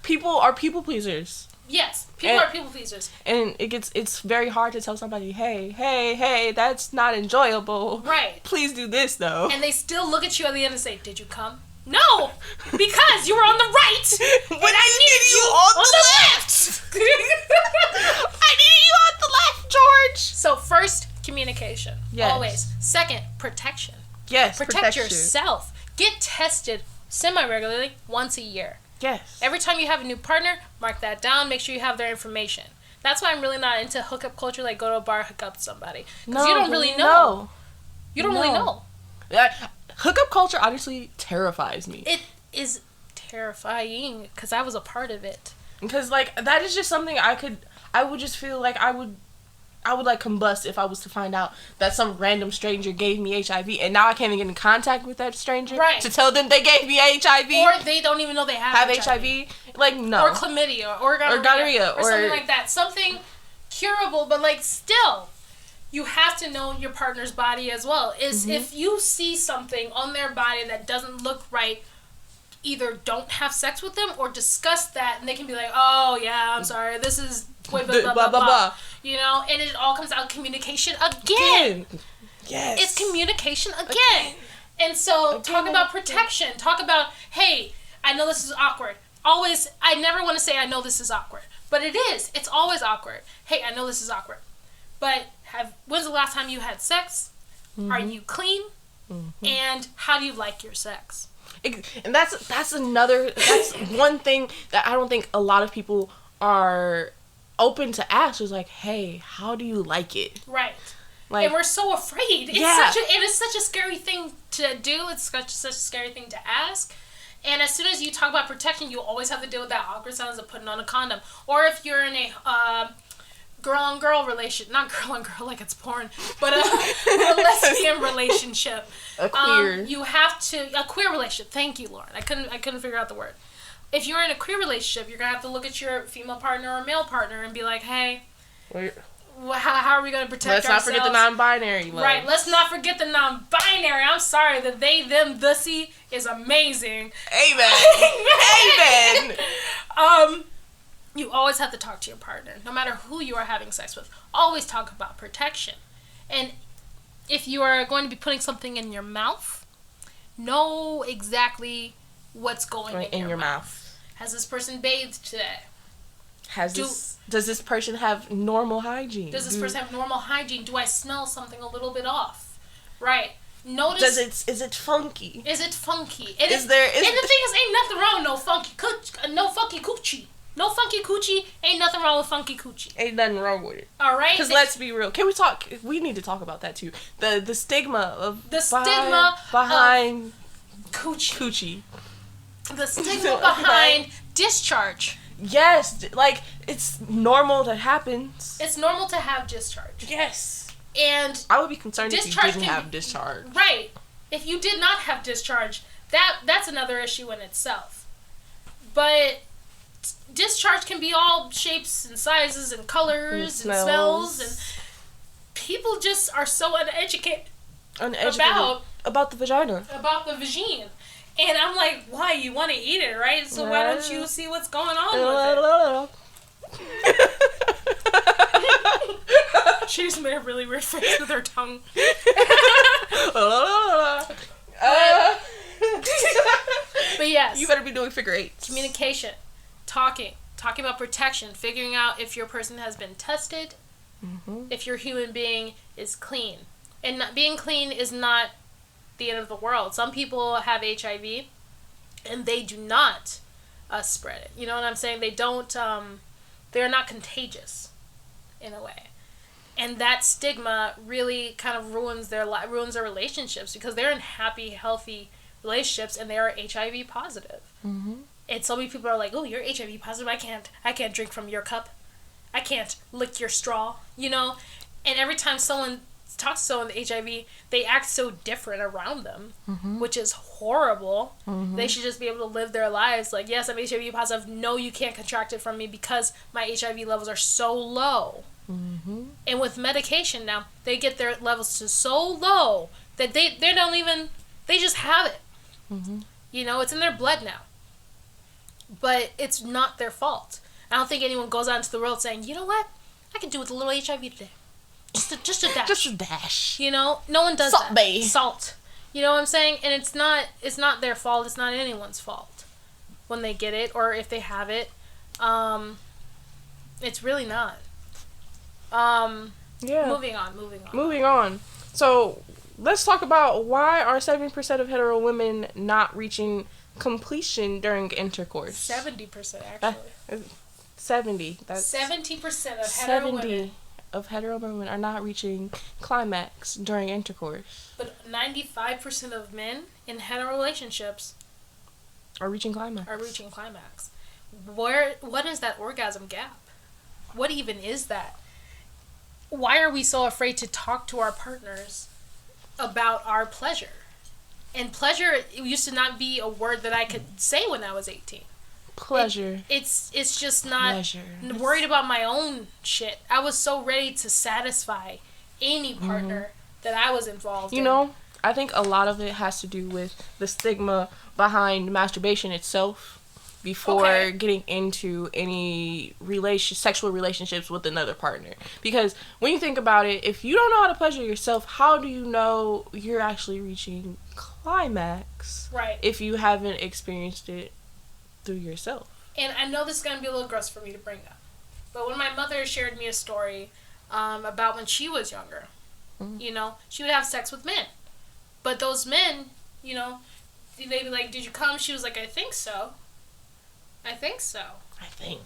people are people pleasers. Yes, people are people pleasers. And it's very hard to tell somebody, hey, that's not enjoyable. Right. Please do this, though. And they still look at you at the end and say, did you come? No! Because you were on the right! When I needed you on the left! I needed you on the left, George! So first, communication. Yes. Always. Second, protection. Yes, Protect yourself. Get tested semi-regularly once a year. Yes. Every time you have a new partner, mark that down. Make sure you have their information. That's why I'm really not into hookup culture, like go to a bar, hook up with somebody. Because you don't really know. You don't really know. Hookup culture honestly terrifies me. It is terrifying because I was a part of it. Because, that is just something I would just feel like I would combust if I was to find out that some random stranger gave me HIV, and now I can't even get in contact with that stranger to tell them they gave me HIV. Or they don't even know they have HIV. No. Or chlamydia, or gonorrhea, or something like that. Something curable, but, still, you have to know your partner's body as well. If you see something on their body that doesn't look right, either don't have sex with them or discuss that, and they can be like, oh, yeah, I'm sorry, this is... blah, blah, blah, blah, blah. And it all comes out communication again. Yes. It's communication again. And so talk about protection. Talk about, hey, I know this is awkward. Always, I never want to say I know this is awkward. But it is. It's always awkward. Hey, I know this is awkward. But when's the last time you had sex? Mm-hmm. Are you clean? Mm-hmm. And how do you like your sex? And that's one thing that I don't think a lot of people are open to ask. Is like, hey, how do you like it? Right. Like, and we're so afraid. It is such a scary thing to do. It's such a scary thing to ask. And as soon as you talk about protection, you always have to deal with that awkward silence of putting on a condom. Or if you're in a girl-on-girl relation, not girl-on-girl like it's porn, but a lesbian relationship. A queer. A queer relationship. Thank you, Lauren. I couldn't figure out the word. If you're in a queer relationship, you're gonna have to look at your female partner or male partner and be like, hey, how are we going to protect ourselves? Let's not forget the non-binary. Right, let's not forget the non-binary. I'm sorry, the they, them, thussy is amazing. Amen. Amen. You always have to talk to your partner, no matter who you are having sex with. Always talk about protection. And if you are going to be putting something in your mouth, know exactly what's going in your mouth. Has this person bathed today? Does this person have normal hygiene? Does this person have normal hygiene? Do I smell something a little bit off? Right. Notice. Is it funky? Is it funky? And the thing is, ain't nothing wrong with no funky coochie. No funky coochie. Ain't nothing wrong with funky coochie. Ain't nothing wrong with it. All right. Because let's be real. Can we talk? We need to talk about that too. The stigma behind coochie. The stigma behind discharge. Yes, like, it's normal that happens. It's normal to have discharge. Yes. And I would be concerned if you didn't have discharge. Right. If you did not have discharge, that's another issue in itself. But discharge can be all shapes and sizes and colors and smells. And people just are so uneducated about the vagina. About the vagine. And I'm like, why? You want to eat it, right? So why don't you see what's going on with it? She just made a really weird face with her tongue. But yes. You better be doing figure eights. Communication. Talking about protection. Figuring out if your person has been tested. Mm-hmm. If your human being is clean. And not being clean is not the end of the world. Some people have HIV and they do not spread it. You know what I'm saying? They don't they're not contagious in a way. And that stigma really kind of ruins their relationships because they're in happy, healthy relationships and they are HIV positive. Mm-hmm. And so many people are like, "Oh, you're HIV positive. I can't drink from your cup. I can't lick your straw." You know? And every time someone talks to someone with HIV, they act so different around them, mm-hmm. which is horrible. Mm-hmm. They should just be able to live their lives like, yes, I'm HIV positive. No, you can't contract it from me because my HIV levels are so low. Mm-hmm. And with medication now, they get their levels to so low that they just have it. Mm-hmm. You know, it's in their blood now. But it's not their fault. I don't think anyone goes out into the world saying, you know what? I can do with a little HIV today. Just a dash. Just a dash. You know, no one does Salt that. Bay. Salt. You know what I'm saying? And it's not their fault. It's not anyone's fault when they get it or if they have it. It's really not. Yeah. Moving on. So let's talk about why are 70% of hetero women not reaching completion during intercourse. 70% actually. 70. That's 70% of hetero women. Of hetero women are not reaching climax during intercourse. But 95% of men in hetero relationships are reaching climax. What is that orgasm gap? What even is that? Why are we so afraid to talk to our partners about our pleasure? And pleasure used to not be a word that I could say when I was 18. Pleasure. It's just not pleasure. Worried about my own shit. I was so ready to satisfy any partner that I was involved in. You know, I think a lot of it has to do with the stigma behind masturbation itself before getting into any sexual relationships with another partner. Because when you think about it, if you don't know how to pleasure yourself, how do you know you're actually reaching climax? Right. If you haven't experienced it through yourself. And I know this is going to be a little gross for me to bring up, but when my mother shared me a story about when she was younger, you know, she would have sex with men. But those men, you know, they'd be like, did you come? She was like, I think so. I think.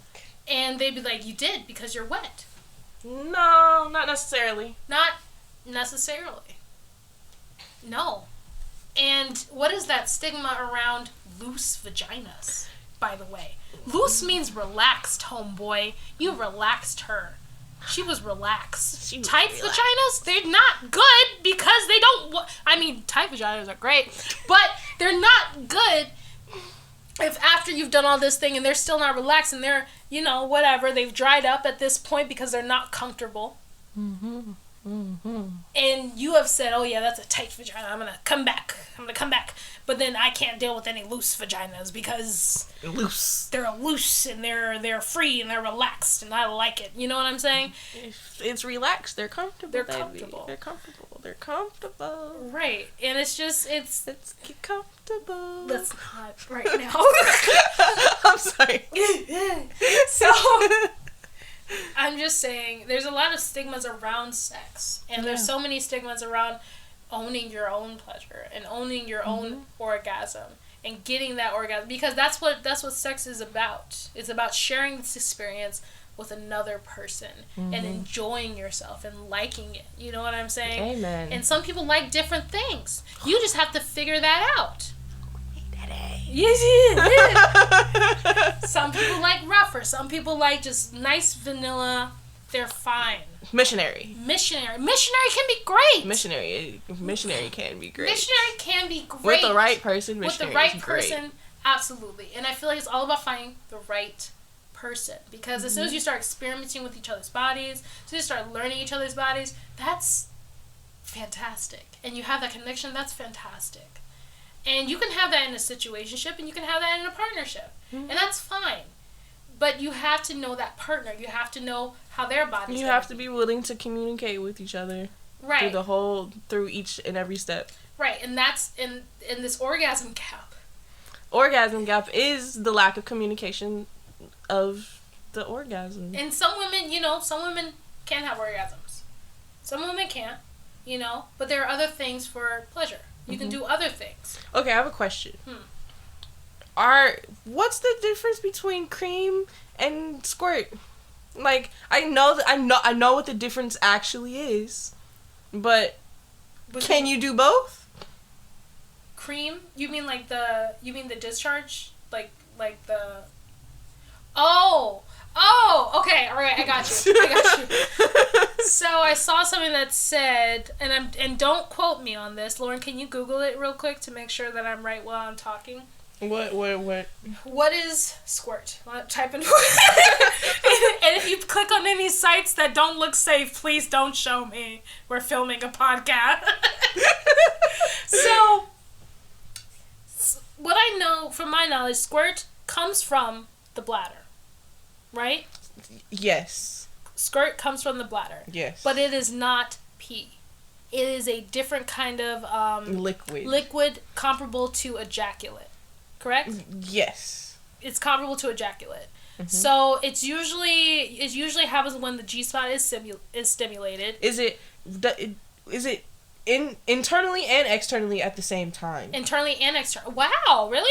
And they'd be like, you did because you're wet. No, not necessarily. Not necessarily. No. And what is that stigma around loose vaginas, by the way? Loose means relaxed, homeboy. You relaxed her. She was relaxed. Tight vaginas, they're not good because they don't... tight vaginas are great, but they're not good if after you've done all this thing and they're still not relaxed and they're, whatever, they've dried up at this point because they're not comfortable. Mm-hmm. Mm-hmm. And you have said, oh yeah, that's a tight vagina. I'm gonna come back. But then I can't deal with any loose vaginas because they're loose and they're free and they're relaxed and I like it. You know what I'm saying? If it's relaxed, they're comfortable. They're comfortable. Right. And it's just let's get comfortable. Let's not right now. I'm sorry. So I'm just saying, there's a lot of stigmas around sex, and there's so many stigmas around owning your own pleasure and owning your own orgasm and getting that orgasm, because that's what sex is about. It's about sharing this experience with another person and enjoying yourself and liking it. You know what I'm saying? Amen. And some people like different things. You just have to figure that out. Yes. Some people like rougher. Some people like just nice vanilla. They're fine. Missionary can be great. Missionary can be great. Missionary can be great. With the right person, missionary With the right is person, great. Absolutely. And I feel like it's all about finding the right person. Because as soon as you start experimenting with each other's bodies, as soon as you start learning each other's bodies, that's fantastic. And you have that connection, that's fantastic. And you can have that in a situationship, and you can have that in a partnership. And that's fine. But you have to know that partner. You have to know how their body's You have to be willing to communicate with each other. Right. Through each and every step. Right. And that's in this orgasm gap. Orgasm gap is the lack of communication of the orgasm. And some women can have orgasms. Some women can't, but there are other things for pleasure. You can do other things. Okay, I have a question. What's the difference between cream and squirt? Like, I know what the difference actually is, but can you do both? Cream? You mean the discharge? Like the... Oh, okay, all right, I got you. So I saw something that said, and don't quote me on this, Lauren. Can you Google it real quick to make sure that I'm right while I'm talking? What? What is squirt? Type in. And if you click on any sites that don't look safe, please don't show me. We're filming a podcast. So, what I know from my knowledge, squirt comes from the bladder. Right? Yes. Squirt comes from the bladder. Yes. But it is not pee. It is a different kind of liquid comparable to ejaculate. Correct? Yes. It's comparable to ejaculate. So it usually happens when the G-spot is stimulated. Is it internally and externally at the same time? Internally and externally. Wow, really?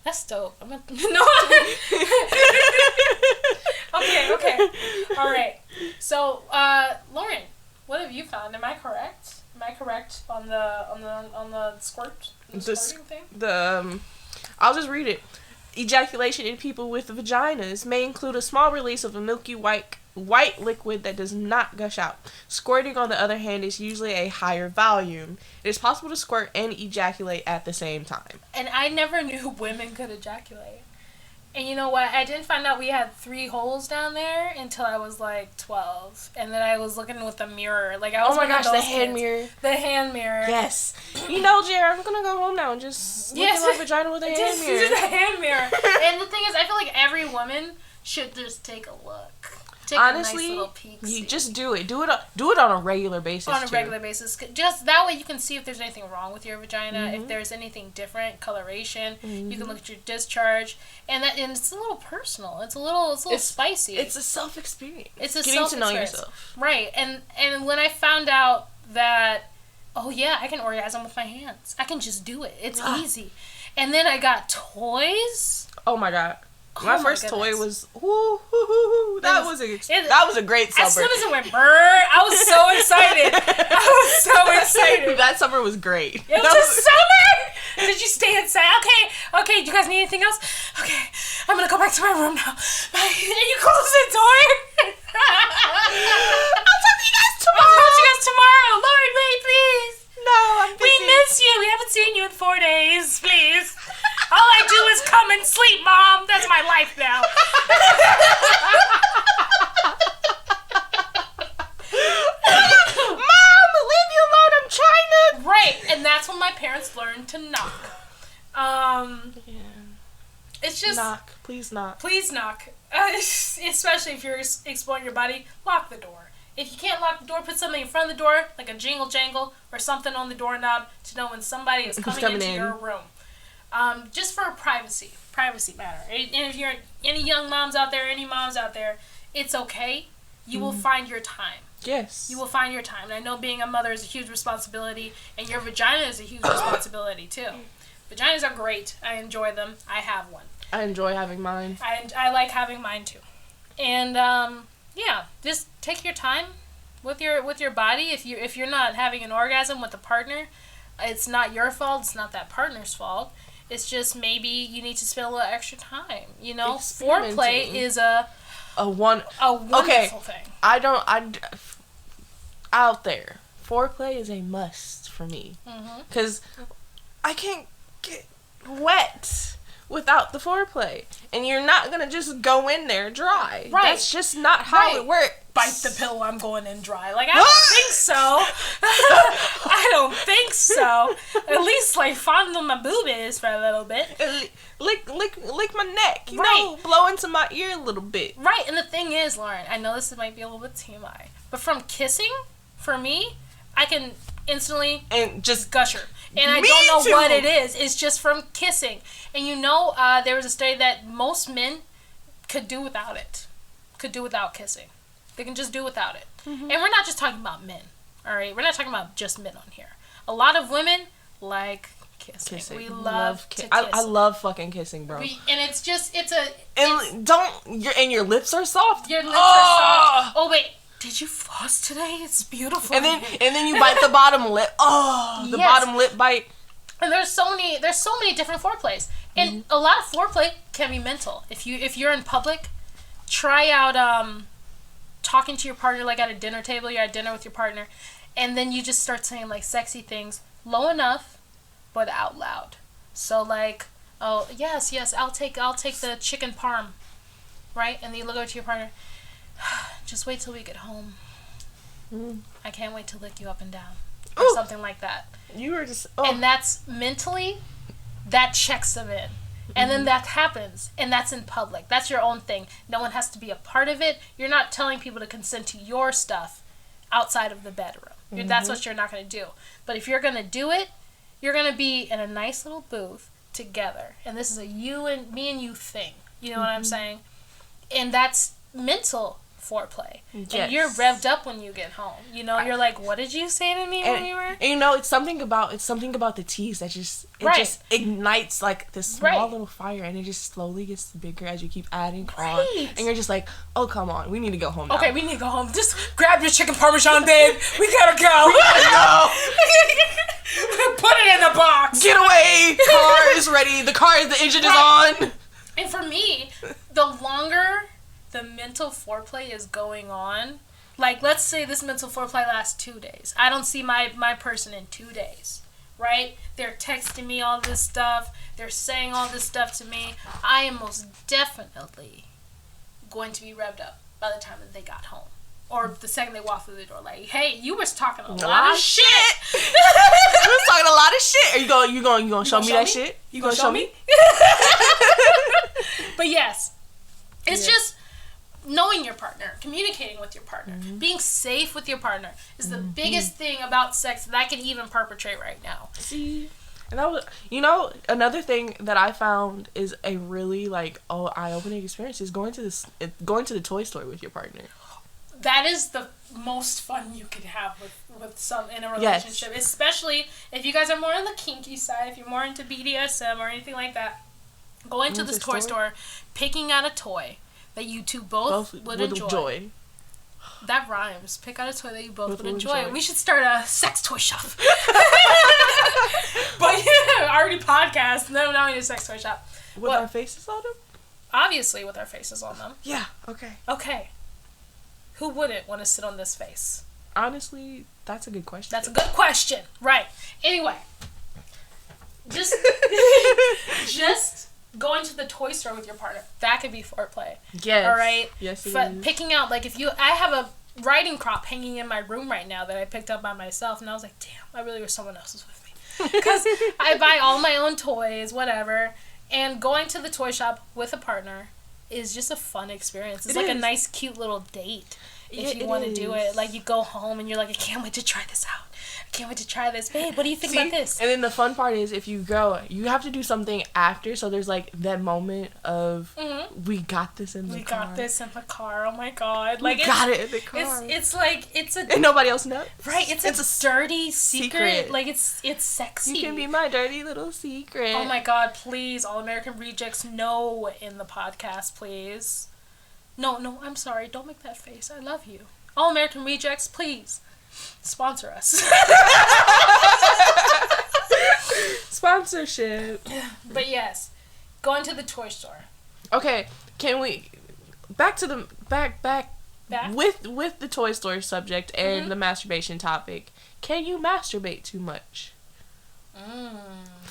That's dope. No. Okay. All right. So, Lauren, what have you found? Am I correct? Am I correct on the squirt? Squirting thing? I'll just read it. Ejaculation in people with vaginas may include a small release of a milky white liquid that does not gush out. Squirting, on the other hand, is usually a higher volume. It is possible to squirt and ejaculate at the same time. And I never knew women could ejaculate. And you know what? I didn't find out we had 3 holes down there until I was like 12. And then I was looking with the mirror. Like, I was the hand mirror. The hand mirror. Yes. Jared, I'm going to go home now and just look at my vagina with a hand mirror. Just a hand mirror. And the thing is, I feel like every woman should just take a look. Honestly, a nice little peek. You just do it. Do it on a regular basis. Regular basis. Just that way you can see if there's anything wrong with your vagina, if there's anything different, coloration. You can look at your discharge, and it's a little personal. It's a little spicy. It's a self experience. It's getting to know yourself. Right. And when I found out that, oh yeah, I can orgasm with my hands. I can just do it. It's easy. And then I got toys. Oh my god. My first toy was that was a great summer. As soon as it went brr, I was so excited. That summer was great. It was a summer. Did you stay inside? Okay. Do you guys need anything else? Okay, I'm gonna go back to my room now. Bye. And you close the door. I'll talk to you guys tomorrow. Lord, wait, please. No, I'm busy. We miss you. We haven't seen you in 4 days. Please. All I do is come and sleep, Mom. That's my life now. Mom, leave me alone. I'm trying to. Right, and that's when my parents learned to knock. Yeah. It's just knock. Please knock. Please knock. Especially if you're exploring your body, lock the door. If you can't lock the door, put something in front of the door, like a jingle jangle or something on the doorknob to know when somebody is coming into your room. Just for privacy matter. And if you're any young moms out there, any moms out there, it's okay. You will find your time. Yes. You will find your time. And I know being a mother is a huge responsibility, and your vagina is a huge responsibility too. Vaginas are great. I enjoy them. I have one. I enjoy having mine. I like having mine too. And yeah, just take your time with your body. If you're not having an orgasm with a partner, it's not your fault. It's not that partner's fault. It's just maybe you need to spend a little extra time. You know, foreplay is a wonderful thing. Out there, foreplay is a must for me because I can't get wet without the foreplay, and you're not gonna just go in there dry. Right. That's just not how it works. Bite the pillow, I'm going in dry. Like, I don't think so. I don't think so. At least, like, fondle my boobies for a little bit. Lick my neck. You know, blow into my ear a little bit. Right, and the thing is, Lauren, I know this might be a little bit TMI, but from kissing, for me, I can instantly and just gusher. And I don't know what it is. It's just from kissing. And you know, there was a study that most men could do without it. Could do without kissing. They can just do without it. And we're not just talking about men. All right? We're not talking about just men on here. A lot of women like kissing. We love to kiss. I love fucking kissing, bro. And it's just, your lips are soft. Your lips are soft. Oh, wait. Did you floss today? It's beautiful. And then you bite the bottom lip. Oh, the bottom lip bite. And there's so many different foreplays. And a lot of foreplay can be mental. If you're in public, try out talking to your partner, like at a dinner table. You're at dinner with your partner, and then you just start saying like sexy things, low enough, but out loud. So like, oh yes, I'll take the chicken parm, right? And then you look over to your partner. Just wait till we get home. I can't wait to lick you up and down. Or something like that. You were just... Oh. And that's mentally, that checks them in. And then that happens. And that's in public. That's your own thing. No one has to be a part of it. You're not telling people to consent to your stuff outside of the bedroom. That's what you're not going to do. But if you're going to do it, you're going to be in a nice little booth together. And this is a me and you thing. You know what I'm saying? And that's mental foreplay. Yes. And you're revved up when you get home. You know, you're like, what did you say to me when we were? And you know, it's something about the tease that just ignites like this small little fire, and it just slowly gets bigger as you keep adding on. And you're just like, oh come on, we need to go home now. Okay, we need to go home. Just grab your chicken parmesan, babe. We gotta go. Put it in the box. Get away. Car is ready. The engine is on. And for me, the longer the mental foreplay is going on, like let's say this mental foreplay lasts 2 days. I don't see my person in 2 days, right? They're texting me all this stuff. They're saying all this stuff to me. I am most definitely going to be revved up by the time that they got home. Or the second they walk through the door, like, hey, you was talking a lot of shit. You was talking a lot of shit. Are you going to show me that shit? You going to show me? But yes, it's just knowing your partner, communicating with your partner, being safe with your partner is the biggest thing about sex that I can even perpetrate right now. See, and that was, another thing that I found is a really eye-opening experience is going to the toy store with your partner. that is the most fun you could have with some in a relationship, yes. Especially if you guys are more on the kinky side, if you're more into BDSM or anything like that. Going to this toy store, picking out a toy that you two both would enjoy. That rhymes. Pick out a toy that you both would enjoy. We should start a sex toy shop. But yeah, already podcast. No, now we need a sex toy shop. With our faces on them? Obviously with our faces on them. Yeah, okay. Okay. Who wouldn't want to sit on this face? Honestly, that's a good question. That's a good question. Right. Anyway. Just going to the toy store with your partner. That could be foreplay. Yes. All right? Yes, it is. Picking out, like, I have a writing crop hanging in my room right now that I picked up by myself, and I was like, damn, I really wish someone else was with me. Because I buy all my own toys, whatever, and going to the toy shop with a partner is just a fun experience. It's like a nice, cute little date if you want to do it. Like, you go home and you're like, I can't wait to try this out. I can't wait to try this. Babe, what do you think about this? And then the fun part is if you go, you have to do something after, so there's like that moment of we got this in the car. We got this in the car. Oh my god. Like, we got it in the car. It's like, it's a... And nobody else knows. Right, it's a dirty secret. Like, it's sexy. You can be my dirty little secret. Oh my god, please, All American Rejects, no in the podcast, please. No, I'm sorry. Don't make that face. I love you. All American Rejects, please. Sponsor us. Sponsorship. But yes, going to the toy store. Okay, can we back to the back with the toy store subject and the masturbation topic? Can you masturbate too much?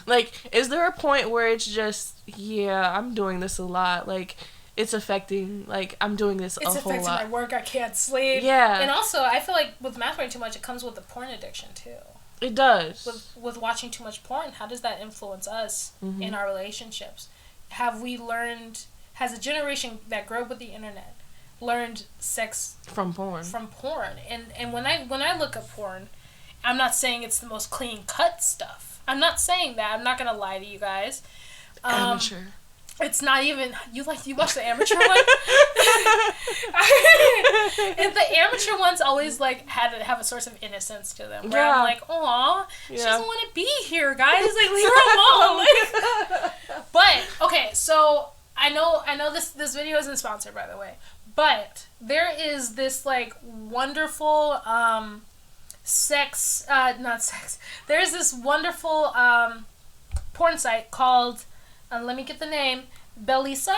Like, is there a point where it's just, yeah, I'm doing this a lot, like, it's affecting, like, I'm doing this a whole lot. It's affecting my work, I can't sleep. Yeah. And also, I feel like with masturbating too much, it comes with a porn addiction, too. It does. With watching too much porn, how does that influence us in our relationships? Have we learned, has a generation that grew up with the internet learned sex from porn? And when I look at porn, I'm not saying it's the most clean-cut stuff. I'm not saying that. I'm not going to lie to you guys. Amateur. It's not even... You watch the amateur one? And the amateur ones always, like, have a source of innocence to them. Where I'm like, aw, she doesn't want to be here, guys. Like, leave her alone. Like, but, okay, so I know this video isn't sponsored, by the way. But there is this, like, wonderful... There's this wonderful porn site called, let me get the name, Bellesa,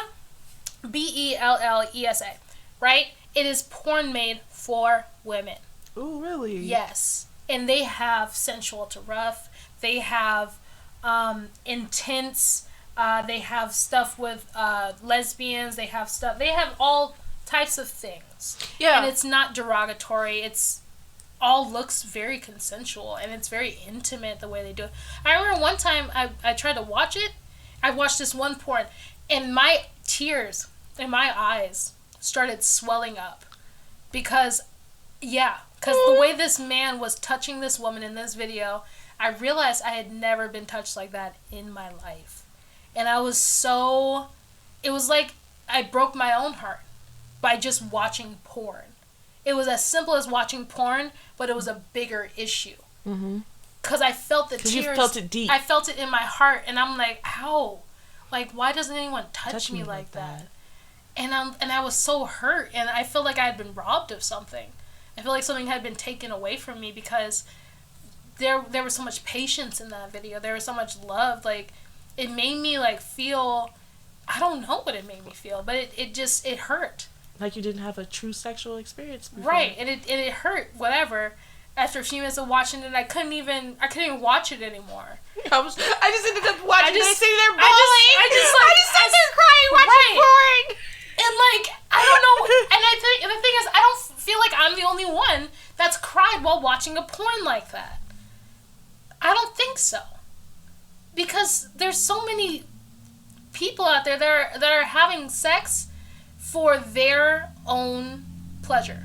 Bellesa, right? It is porn made for women. Oh, really? Yes. And they have sensual to rough. They have intense. They have stuff with lesbians. They have all types of things. Yeah. And it's not derogatory. It's all looks very consensual, and it's very intimate the way they do it. I remember one time I tried to watch it. I watched this one porn, and my tears in my eyes started swelling up because the way this man was touching this woman in this video, I realized I had never been touched like that in my life. And it was like I broke my own heart by just watching porn. It was as simple as watching porn, but it was a bigger issue. Because I felt the tears. You felt it deep. I felt it in my heart, and I'm like, how? Like, why doesn't anyone touch me like that? And I was so hurt, and I felt like I had been robbed of something. I feel like something had been taken away from me because there was so much patience in that video. There was so much love. Like, it made me, like, feel... I don't know what it made me feel, but it hurt. Like you didn't have a true sexual experience before. Right, and it hurt, whatever. After a few minutes of watching it, I couldn't even watch it anymore. I just ended up watching it, sitting there bawling. I just sat there crying, watching porn. And like, I don't know, and the thing is, I don't feel like I'm the only one that's cried while watching a porn like that. I don't think so. Because there's so many people out there that are having sex for their own pleasure.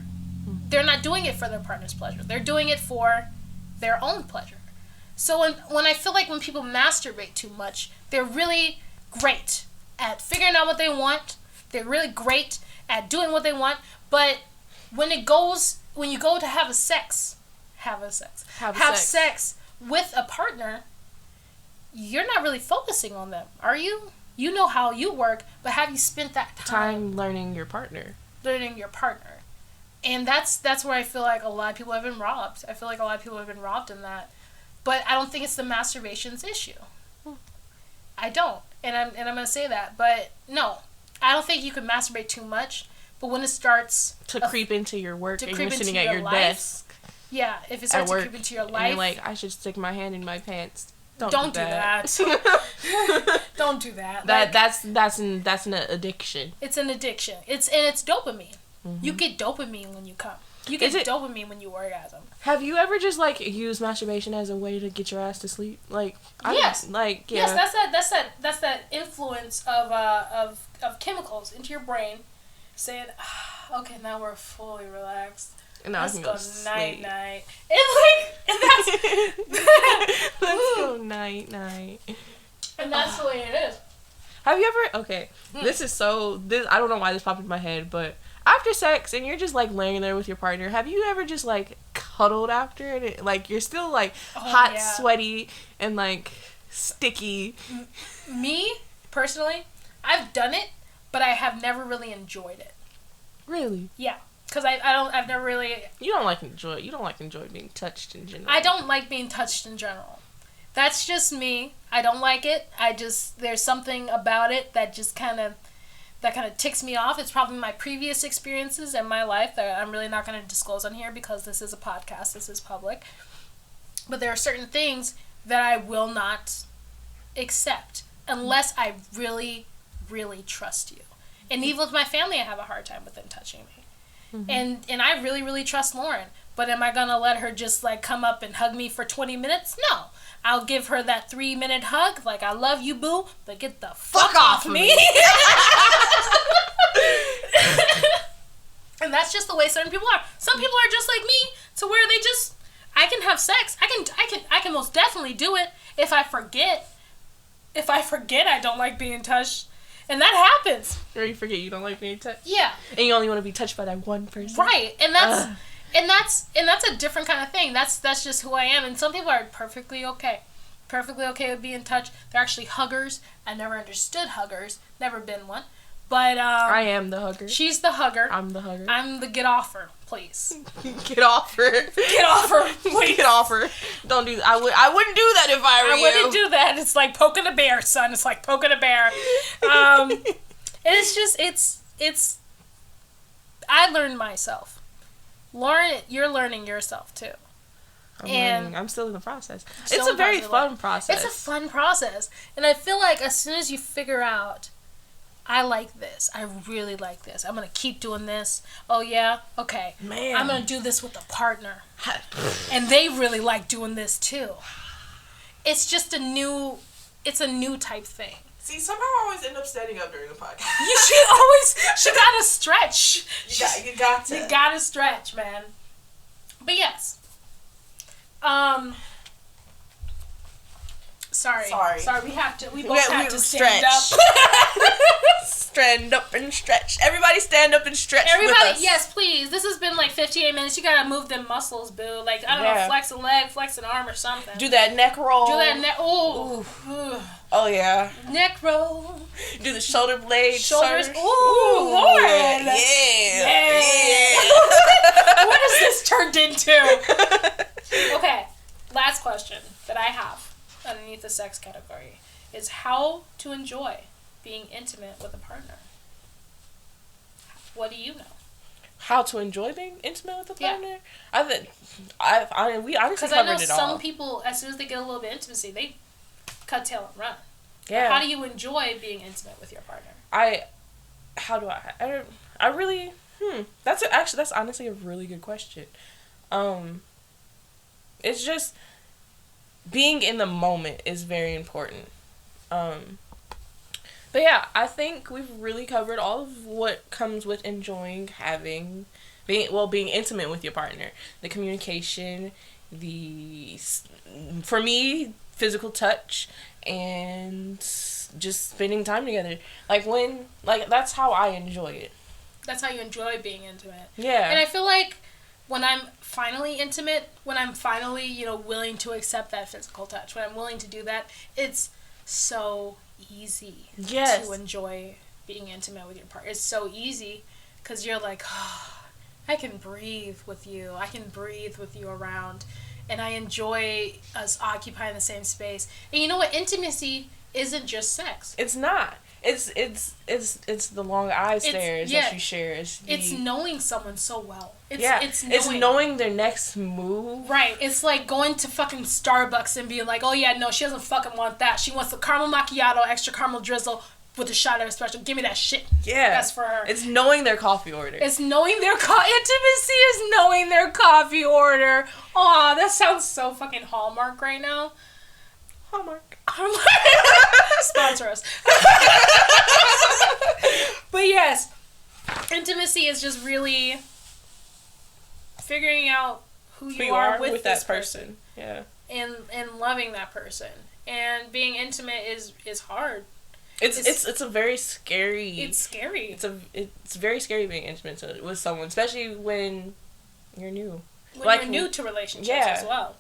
They're not doing it for their partner's pleasure. They're doing it for their own pleasure. So when I feel like when people masturbate too much, they're really great at figuring out what they want. They're really great at doing what they want, but when you go to have sex with a partner, you're not really focusing on them, are you? You know how you work, but have you spent that time learning your partner? And that's where I feel like a lot of people have been robbed. I feel like a lot of people have been robbed in that. But I don't think it's the masturbation's issue. I don't. And I'm going to say that. But no, I don't think you can masturbate too much. But when it starts to creep into your work and you're sitting at your desk. Yeah, if it starts to creep into your life. And you're like, I should stick my hand in my pants. Don't do that. Don't do that. That's an addiction. It's an addiction. It's dopamine. Mm-hmm. You get dopamine when you come. You get dopamine when you orgasm. Have you ever just used masturbation as a way to get your ass to sleep? Yes. Yes, that's that influence of chemicals into your brain, saying, okay, now we're fully relaxed. And now let's I can go night night. And that's let's go night night. And that's the way it is. Have you ever? Okay, this is I don't know why this popped in my head, but after sex and you're just laying there with your partner, have you ever just cuddled after it? You're still hot, sweaty, and sticky. Me personally, I've done it, but I have never really enjoyed it. Really? Yeah. Because I've never really... You don't enjoy being touched in general. I don't like being touched in general. That's just me. I don't like it. There's something about it that just kind of ticks me off. It's probably my previous experiences in my life that I'm really not going to disclose on here because this is a podcast. This is public. But there are certain things that I will not accept unless I really, really trust you. And even with my family, I have a hard time with them touching me. Mm-hmm. And I really, really trust Lauren. But am I going to let her just come up and hug me for 20 minutes? No. I'll give her that 3-minute hug. I love you, boo. But get the fuck off me. And that's just the way certain people are. Some people are just like me to where I can have sex. I can most definitely do it if I forget. If I forget I don't like being touched. And that happens. Or you forget you don't like being touched. Yeah. And you only want to be touched by that one person. Right. And that's a different kind of thing. That's just who I am. And some people are perfectly okay. Perfectly okay with being touched. They're actually huggers. I never understood huggers. Never been one. But I am the hugger. She's the hugger. I'm the hugger. I'm the get offer, please. Get off her. Get off her, please. Get off her. Don't do that. I wouldn't do that if I were you. I wouldn't do that. It's like poking a bear, son. It's like poking a bear. And it's just it's I learned myself. Lauren, you're learning yourself too. I'm still in the process. It's a very fun process. It's a fun process. And I feel like as soon as you figure out, I like this. I really like this. I'm going to keep doing this. Oh, yeah? Okay. Man. I'm going to do this with a partner. And they really like doing this, too. It's just a new type thing. See, somehow I always end up standing up during the podcast. She got to stretch. You got to. You got to stretch, man. But yes. Sorry. We both have to stand up. Stand up and stretch. Everybody stand up and stretch with us. Yes, please. This has been 58 minutes. You gotta move them muscles, boo. I don't know, flex a leg, flex an arm or something. Do that neck roll. Ooh. Oh, yeah. Neck roll. Do the shoulder blades. Shoulders. Ooh, Lord. Yeah. What has this turned into? Okay, last question that I have underneath the sex category is how to enjoy being intimate with a partner. What do you know? How to enjoy being intimate with a partner? Yeah. We honestly covered it all. Because I know some people, as soon as they get a little bit of intimacy, they cut tail and run. Yeah. How do you enjoy being intimate with your partner? That's honestly a really good question. It's just being in the moment is very important. But yeah, I think we've really covered all of what comes with enjoying being intimate with your partner. The communication, for me, physical touch, and just spending time together. That's how I enjoy it. That's how you enjoy being intimate. Yeah. And I feel like when I'm finally intimate, when I'm finally, you know, willing to accept that physical touch, when I'm willing to do that, it's so easy to enjoy being intimate with your partner. It's so easy because you're like, oh, I can breathe with you. I can breathe with you around. And I enjoy us occupying the same space. And you know what? Intimacy isn't just sex. It's not. It's the long eye stares that you share. It's knowing someone so well. It's knowing their next move. Right. It's like going to fucking Starbucks and being like, oh yeah, no, she doesn't fucking want that. She wants the caramel macchiato, extra caramel drizzle with a shot of espresso. Give me that shit. Yeah. That's for her. It's knowing their coffee order. It's knowing their intimacy is knowing their coffee order. Aw, that sounds so fucking Hallmark right now. Hallmark. Sponsor us. But yes, intimacy is just really figuring out who you are with this person. Yeah. And loving that person. And being intimate is hard. It's a very scary. It's scary. It's very scary being intimate with someone, especially when you're new. When you're new to relationships as well.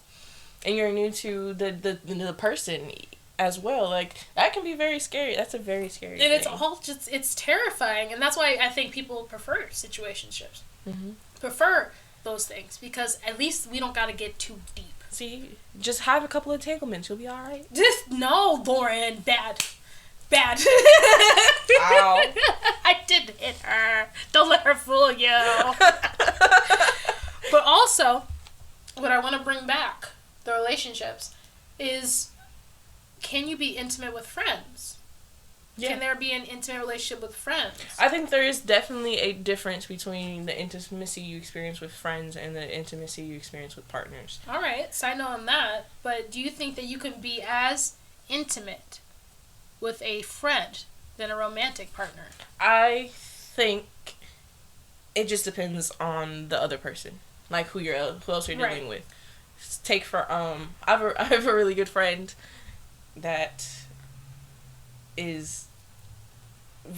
And you're new to the person as well. Like, that can be very scary. That's a very scary thing. And it's all just, it's terrifying. And that's why I think people prefer situationships. Mm-hmm. Prefer those things. Because at least we don't got to get too deep. See, just have a couple of entanglements. You'll be alright. No, Lauren. Bad. Ow. I didn't hit her. Don't let her fool you. But also, what I want to bring back, the relationships, is can you be intimate with friends? Yeah. Can there be an intimate relationship with friends? I think there is definitely a difference between the intimacy you experience with friends and the intimacy you experience with partners. All right, side note on that. But do you think that you can be as intimate with a friend than a romantic partner? I think it just depends on the other person, like who else you're dealing with. Take for I have a really good friend that is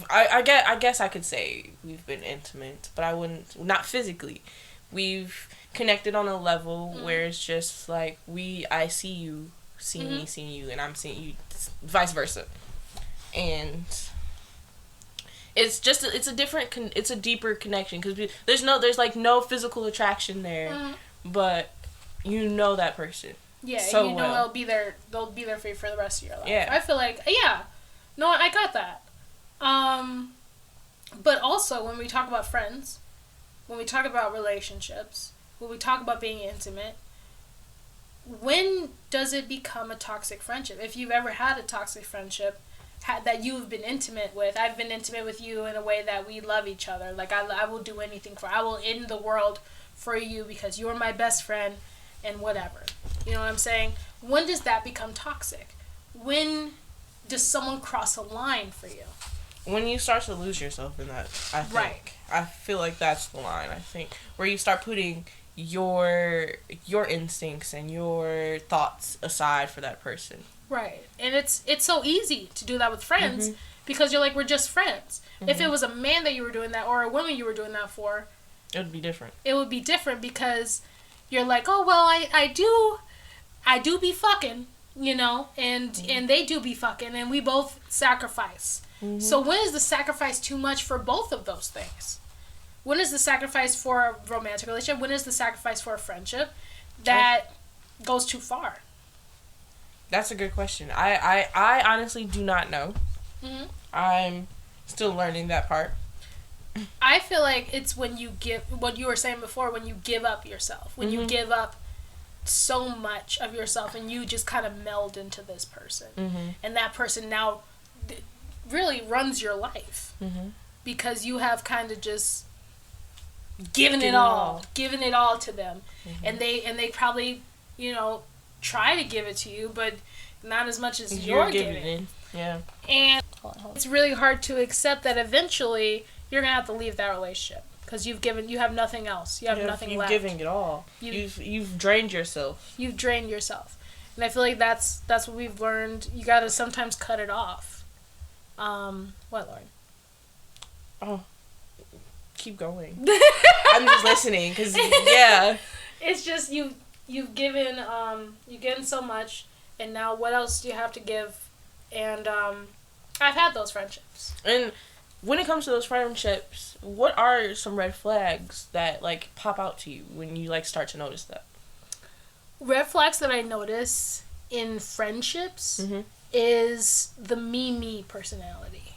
I guess I could say we've been intimate, but I wouldn't, not physically. We've connected on a level where it's just like I see you, me seeing you, and I'm seeing you, vice versa. And it's just it's a deeper connection because there's no physical attraction there, but you know that person. Yeah, so you know they'll be there for you for the rest of your life. Yeah. I feel like no, I got that. But also when we talk about friends, when we talk about relationships, when we talk about being intimate, when does it become a toxic friendship? If you've ever had a toxic friendship that you've been intimate with, I've been intimate with you in a way that we love each other. Like, I will do anything I will end the world for you because you're my best friend and whatever. You know what I'm saying? When does that become toxic? When does someone cross a line for you? When you start to lose yourself in that, I think. Right. I feel like that's the line, I think. Where you start putting your instincts and your thoughts aside for that person. Right. And it's so easy to do that with friends because you're like, we're just friends. If it was a man that you were doing that or a woman you were doing that for, it would be different. It would be different because you're like, oh, well, I do be fucking, you know, and they do be fucking, and we both sacrifice. So when is the sacrifice too much for both of those things? When is the sacrifice for a romantic relationship? When is the sacrifice for a friendship that goes too far? That's a good question. I honestly do not know. I'm still learning that part. I feel like it's when you give, what you were saying before, when you give up yourself. When you give up so much of yourself and you just kind of meld into this person. And that person now really runs your life. Because you have kind of just given it all to them. And they probably, you know, try to give it to you, but not as much as you're giving. Yeah. And it's really hard to accept that eventually you're gonna have to leave that relationship because you have nothing else. You have nothing left. You've given it all. You've drained yourself. You've drained yourself, and I feel like that's what we've learned. You gotta sometimes cut it off. What, Lauren? Oh, keep going. I'm just listening, because, yeah. It's just, you've given so much, and now what else do you have to give? And, I've had those friendships. And when it comes to those friendships, what are some red flags that, like, pop out to you when you, like, start to notice that? Red flags that I notice in friendships is the me personality.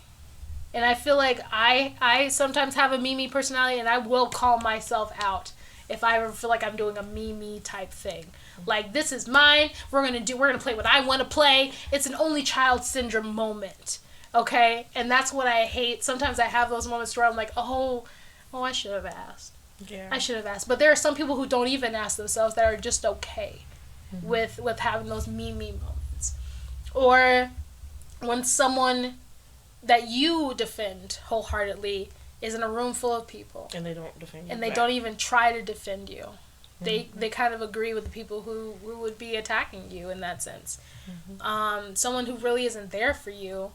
And I feel like I sometimes have a me personality, and I will call myself out if I ever feel like I'm doing a me type thing. Like, this is mine, we're gonna play what I want to play. It's an only child syndrome moment. Okay? And that's what I hate. Sometimes I have those moments where I'm like, oh, I should have asked. Yeah. I should have asked. But there are some people who don't even ask themselves that are just okay with having those me moments. Or when someone that you defend wholeheartedly is in a room full of people. And they don't defend you. And they don't even try to defend you. They kind of agree with the people who would be attacking you in that sense. Someone who really isn't there for you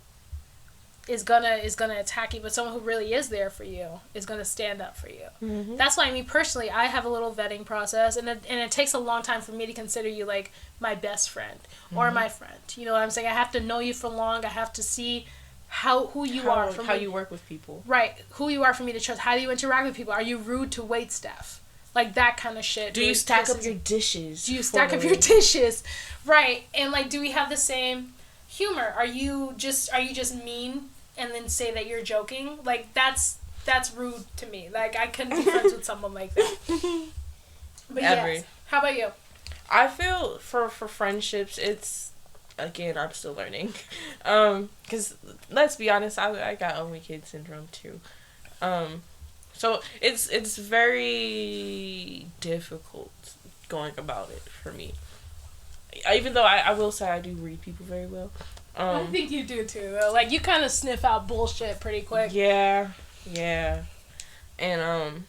is gonna attack you, but someone who really is there for you is gonna stand up for you. That's why, me personally, I have a little vetting process, and it takes a long time for me to consider you like my best friend or my friend. You know what I'm saying? I have to know you for long. I have to see who you are, how you work with people, right? Who you are for me to trust. How do you interact with people? Are you rude to wait staff? Like, that kind of shit. Do you stack up your dishes? Right? And like, do we have the same humor? Are you just mean and then say that you're joking? Like, that's rude to me. Like, I couldn't be friends with someone like that. But yes. How about you? I feel for friendships, it's, again, I'm still learning. Because let's be honest, I got only kid syndrome too. So it's very difficult going about it for me. Even though I will say I do read people very well. I think you do too, though. Like, you kind of sniff out bullshit pretty quick. Yeah. And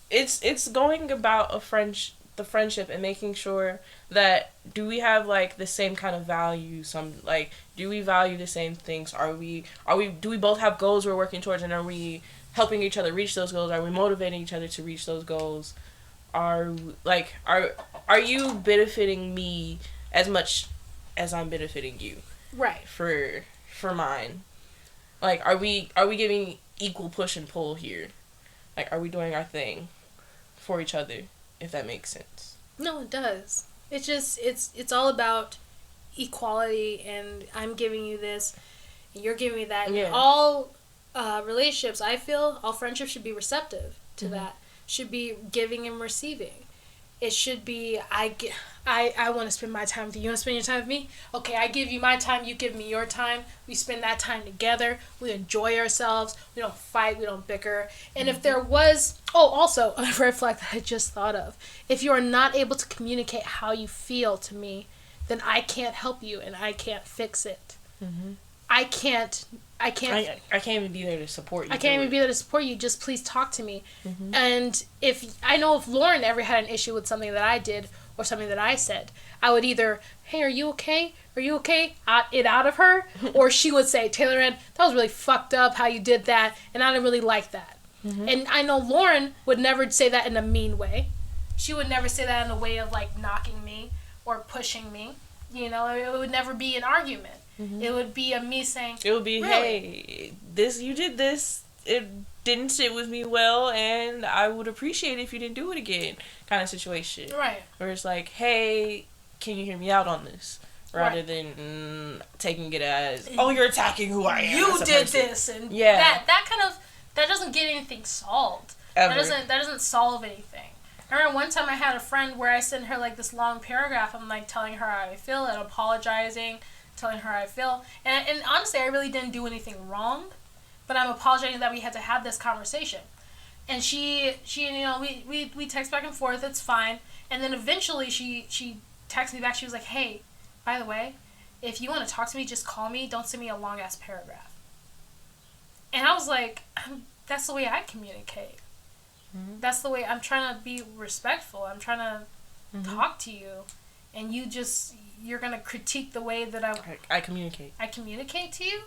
it's going about the friendship and making sure that, do we have like the same kind of values? Do we value the same things? Do we both have goals we're working towards, and are we helping each other reach those goals? Are we motivating each other to reach those goals? Are you benefiting me as much as I'm benefiting you? Right. For mine. Like, are we giving equal push and pull here? Like, are we doing our thing for each other, if that makes sense? No, it does. It's just, it's all about equality, and I'm giving you this, and you're giving me that. Yeah. And all relationships, I feel, all friendships should be receptive to that. Should be giving and receiving. It should be, I want to spend my time with you. You want to spend your time with me? Okay, I give you my time, you give me your time. We spend that time together. We enjoy ourselves. We don't fight. We don't bicker. And if there was... Oh, also, a red flag that I just thought of. If you are not able to communicate how you feel to me, then I can't help you, and I can't fix it. I can't even be there to support you. I can't even be there to support you. Just please talk to me. And if Lauren ever had an issue with something that I did or something that I said, I would either, hey, are you okay? Are you okay? It out of her. Or she would say, Taylor Ann, that was really fucked up how you did that, and I didn't really like that. And I know Lauren would never say that in a mean way. She would never say that in a way of like knocking me or pushing me. You know, it would never be an argument. It would be me saying, it would be, really? Hey, you did this, it didn't sit with me well, and I would appreciate it if you didn't do it again, kind of situation. Right. Where it's like, hey, can you hear me out on this? Rather than taking it as, oh, you're attacking who I am. You did this, and that doesn't get anything solved. Ever. That doesn't solve anything. I remember one time I had a friend where I sent her like this long paragraph. I'm like telling her how I feel and apologizing, telling her how I feel. And honestly, I really didn't do anything wrong, but I'm apologizing that we had to have this conversation. And she you know, we text back and forth. It's fine. And then eventually she texted me back. She was like, hey, by the way, if you want to talk to me, just call me. Don't send me a long ass paragraph. And I was like, that's the way I communicate. That's the way I'm trying to be respectful. I'm trying to talk to you, and you're gonna critique the way that I communicate. I communicate to you,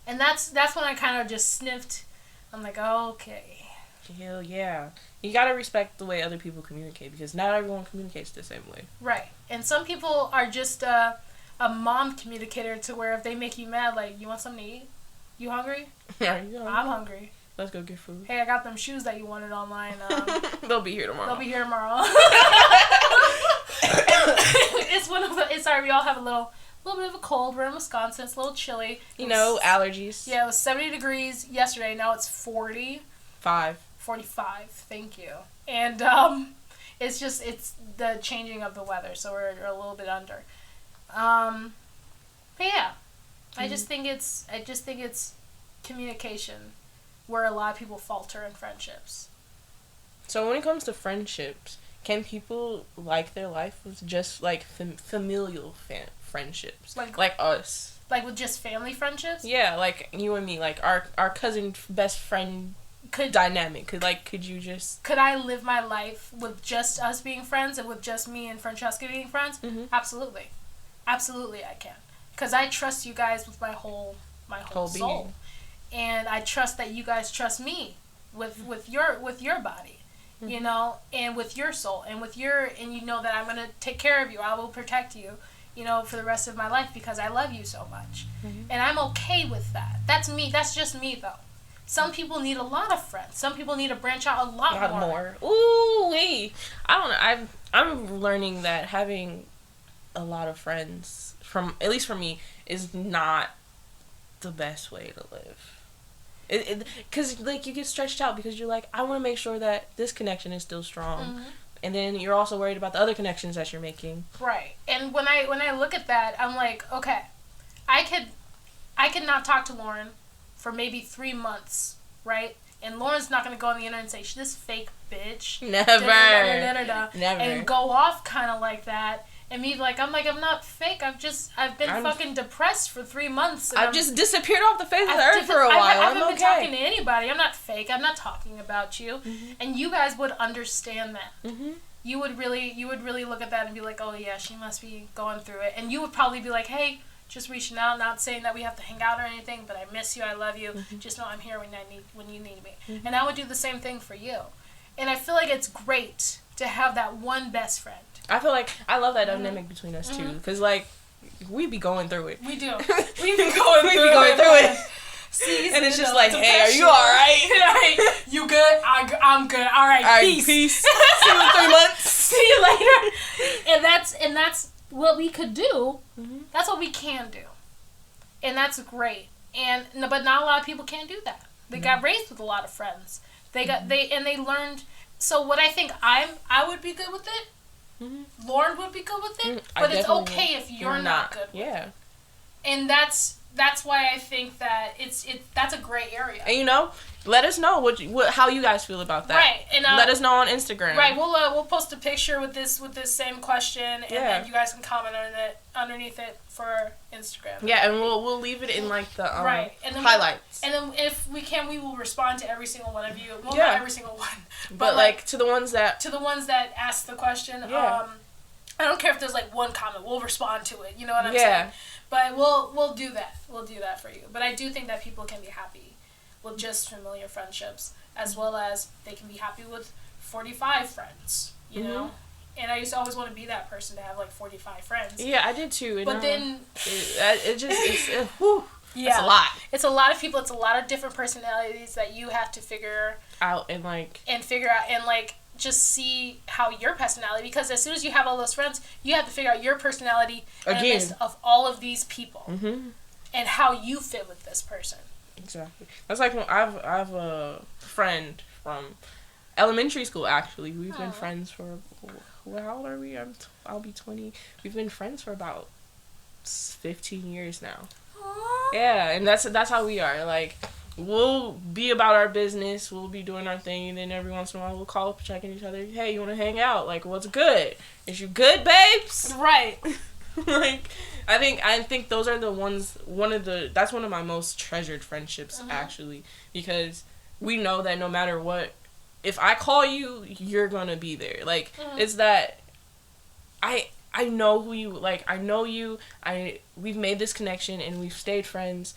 and that's when I kind of just sniffed I'm like, okay. Hell yeah. You gotta respect the way other people communicate, because not everyone communicates the same way. Right. And some people are just a mom communicator, to where if they make you mad, like, you want something to eat? You hungry? Are you hungry? I'm hungry. Let's go get food. Hey, I got them shoes that you wanted online. They'll be here tomorrow. It's one of the. It's sorry. We all have a little bit of a cold. We're in Wisconsin. It's a little chilly. Allergies. Yeah, it was 70 degrees yesterday. Now it's 45. Thank you. And it's the changing of the weather, so we're a little bit under. But yeah, I just think it's communication where a lot of people falter in friendships. So when it comes to friendships, can people like their life with just like familial friendships, like us, like with just family friendships? Yeah, like you and me, like our cousin best friend dynamic. Could I live my life with just us being friends and with just me and Francesca being friends? Mm-hmm. Absolutely I can, because I trust you guys with my whole soul. Being. And I trust that you guys trust me with your body, mm-hmm. you know, and with your soul, and and you know that I'm gonna take care of you. I will protect you, you know, for the rest of my life, because I love you so much, mm-hmm. and I'm okay with that. That's me. That's just me, though. Some people need a lot of friends. Some people need to branch out a lot more. Ooh wee! I don't know. I'm learning that having a lot of friends, at least for me, is not the best way to live. Because like you get stretched out, because you're like, I want to make sure that this connection is still strong, mm-hmm. and then you're also worried about the other connections that you're making. Right. And when I look at that, I'm like, okay, I could not talk to Lauren for maybe 3 months, right? And Lauren's not gonna go on the internet and say, this fake bitch. Never. Never. And go off kind of like that. And me, I'm not fake. I've been fucking depressed for 3 months. I've just disappeared off the face of the earth for a while. I haven't been talking to anybody. I'm not fake. I'm not talking about you. Mm-hmm. And you guys would understand that. Mm-hmm. You would really look at that and be like, oh yeah, she must be going through it. And you would probably be like, hey, just reaching out, not saying that we have to hang out or anything, but I miss you, I love you. Mm-hmm. Just know I'm here when you need me. Mm-hmm. And I would do the same thing for you. And I feel like it's great to have that one best friend. I feel like I love that dynamic between us too, because like we be going through it. We do. We be going through it. See, and it's just like, hey, are you all right? You good? I'm good. All right, peace. See you in 3 months. See you later. And that's what we could do. Mm-hmm. That's what we can do, and that's great. But not a lot of people can do that. They got raised with a lot of friends. They learned. So what I think I would be good with it. Mm-hmm. Lauren would be good with it, but it's okay if you're not good with it. And that's why I think that that's a gray area. And you know, let us know how you guys feel about that. Right, and let us know on Instagram. Right, we'll post a picture with this same question, and then you guys can comment on it underneath it for Instagram. Yeah, and we'll leave it in like the and then highlights. And then if we can, we will respond to every single one of you. Well, not every single one, but like to the ones that ask the question. Yeah. I don't care if there's like one comment. We'll respond to it. You know what I'm saying? But we'll do that. We'll do that for you. But I do think that people can be happy with just familiar friendships, as well as they can be happy with 45 friends. You know. And I used to always want to be that person to have like 45 friends. Yeah, I did too. But then it's a lot. It's a lot of people. It's a lot of different personalities that you have to figure out and just see how your personality, because as soon as you have all those friends, you have to figure out your personality in the midst of all of these people, and how you fit with this person. Exactly. That's like when I've a friend from elementary school. Actually, we've been friends for how old are we? I'll be 20. We've been friends for about 15 years now. Aww. Yeah, and that's how we are. Like, we'll be about our business, we'll be doing our thing, and then every once in a while we'll call up, checking each other. Hey, you want to hang out? Like, what's good? Is you good, babes? Right. Like, I think those are the ones. That's one of my most treasured friendships, actually, because we know that no matter what, if I call you, you're gonna be there. Like, it's that I know who you, like, I know you, we've made this connection and we've stayed friends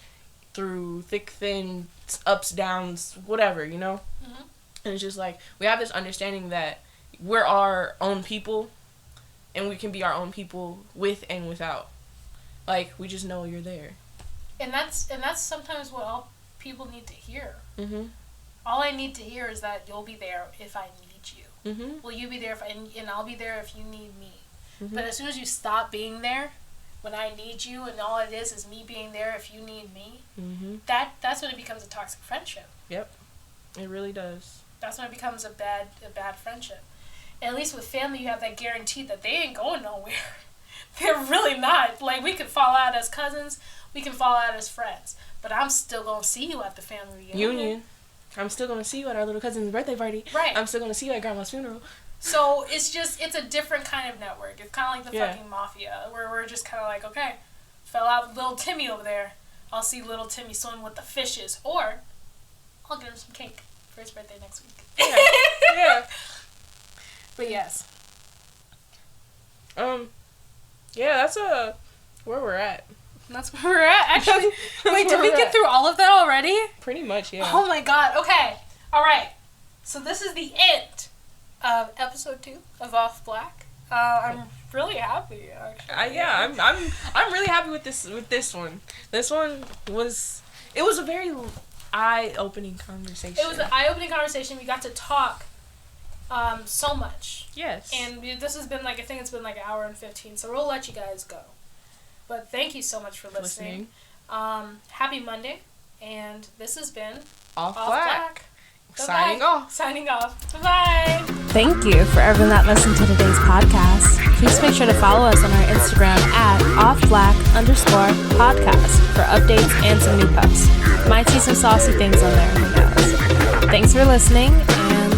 through thick, thin, ups, downs, whatever, you know? Mm-hmm. And it's just like, we have this understanding that we're our own people, and we can be our own people with and without. Like, we just know you're there. And that's sometimes what all people need to hear. Mm-hmm. All I need to hear is that you'll be there if I need you. Mm-hmm. Will you be there and I'll be there if you need me. Mm-hmm. But as soon as you stop being there when I need you, and all it is me being there if you need me, mm-hmm. that's when it becomes a toxic friendship. Yep, it really does. That's when it becomes a bad friendship. And at least with family, you have that guarantee that they ain't going nowhere. They're really not. Like, we could fall out as cousins, we can fall out as friends, but I'm still gonna see you at the family reunion. I'm still gonna see you at our little cousin's birthday party. Right. I'm still gonna see you at grandma's funeral. So it's a different kind of network. It's kind of like the fucking mafia, where we're just kind of like, okay, fell out with little Timmy over there. I'll see little Timmy swimming with the fishes, or I'll get him some cake for his birthday next week. Yeah. Yeah. But yes. Yeah, that's where we're at. That's where we're at. Actually, wait, did we get through all of that already? Pretty much, yeah. Oh my god. Okay. All right. So this is the end of episode 2 of Off Black. I'm really happy, actually. I'm really happy with this one. This one was a very eye-opening conversation. It was an eye-opening conversation. We got to talk so much. Yes. And this has been I think it's been an hour and 15, so we'll let you guys go. But thank you so much for listening. Happy Monday, and this has been Off Black. Signing off. Bye-bye. Thank you for everyone that listened to today's podcast. Please make sure to follow us on our Instagram at offblack_podcast for updates and some new posts. Might see some saucy things on there, who knows. Thanks for listening, and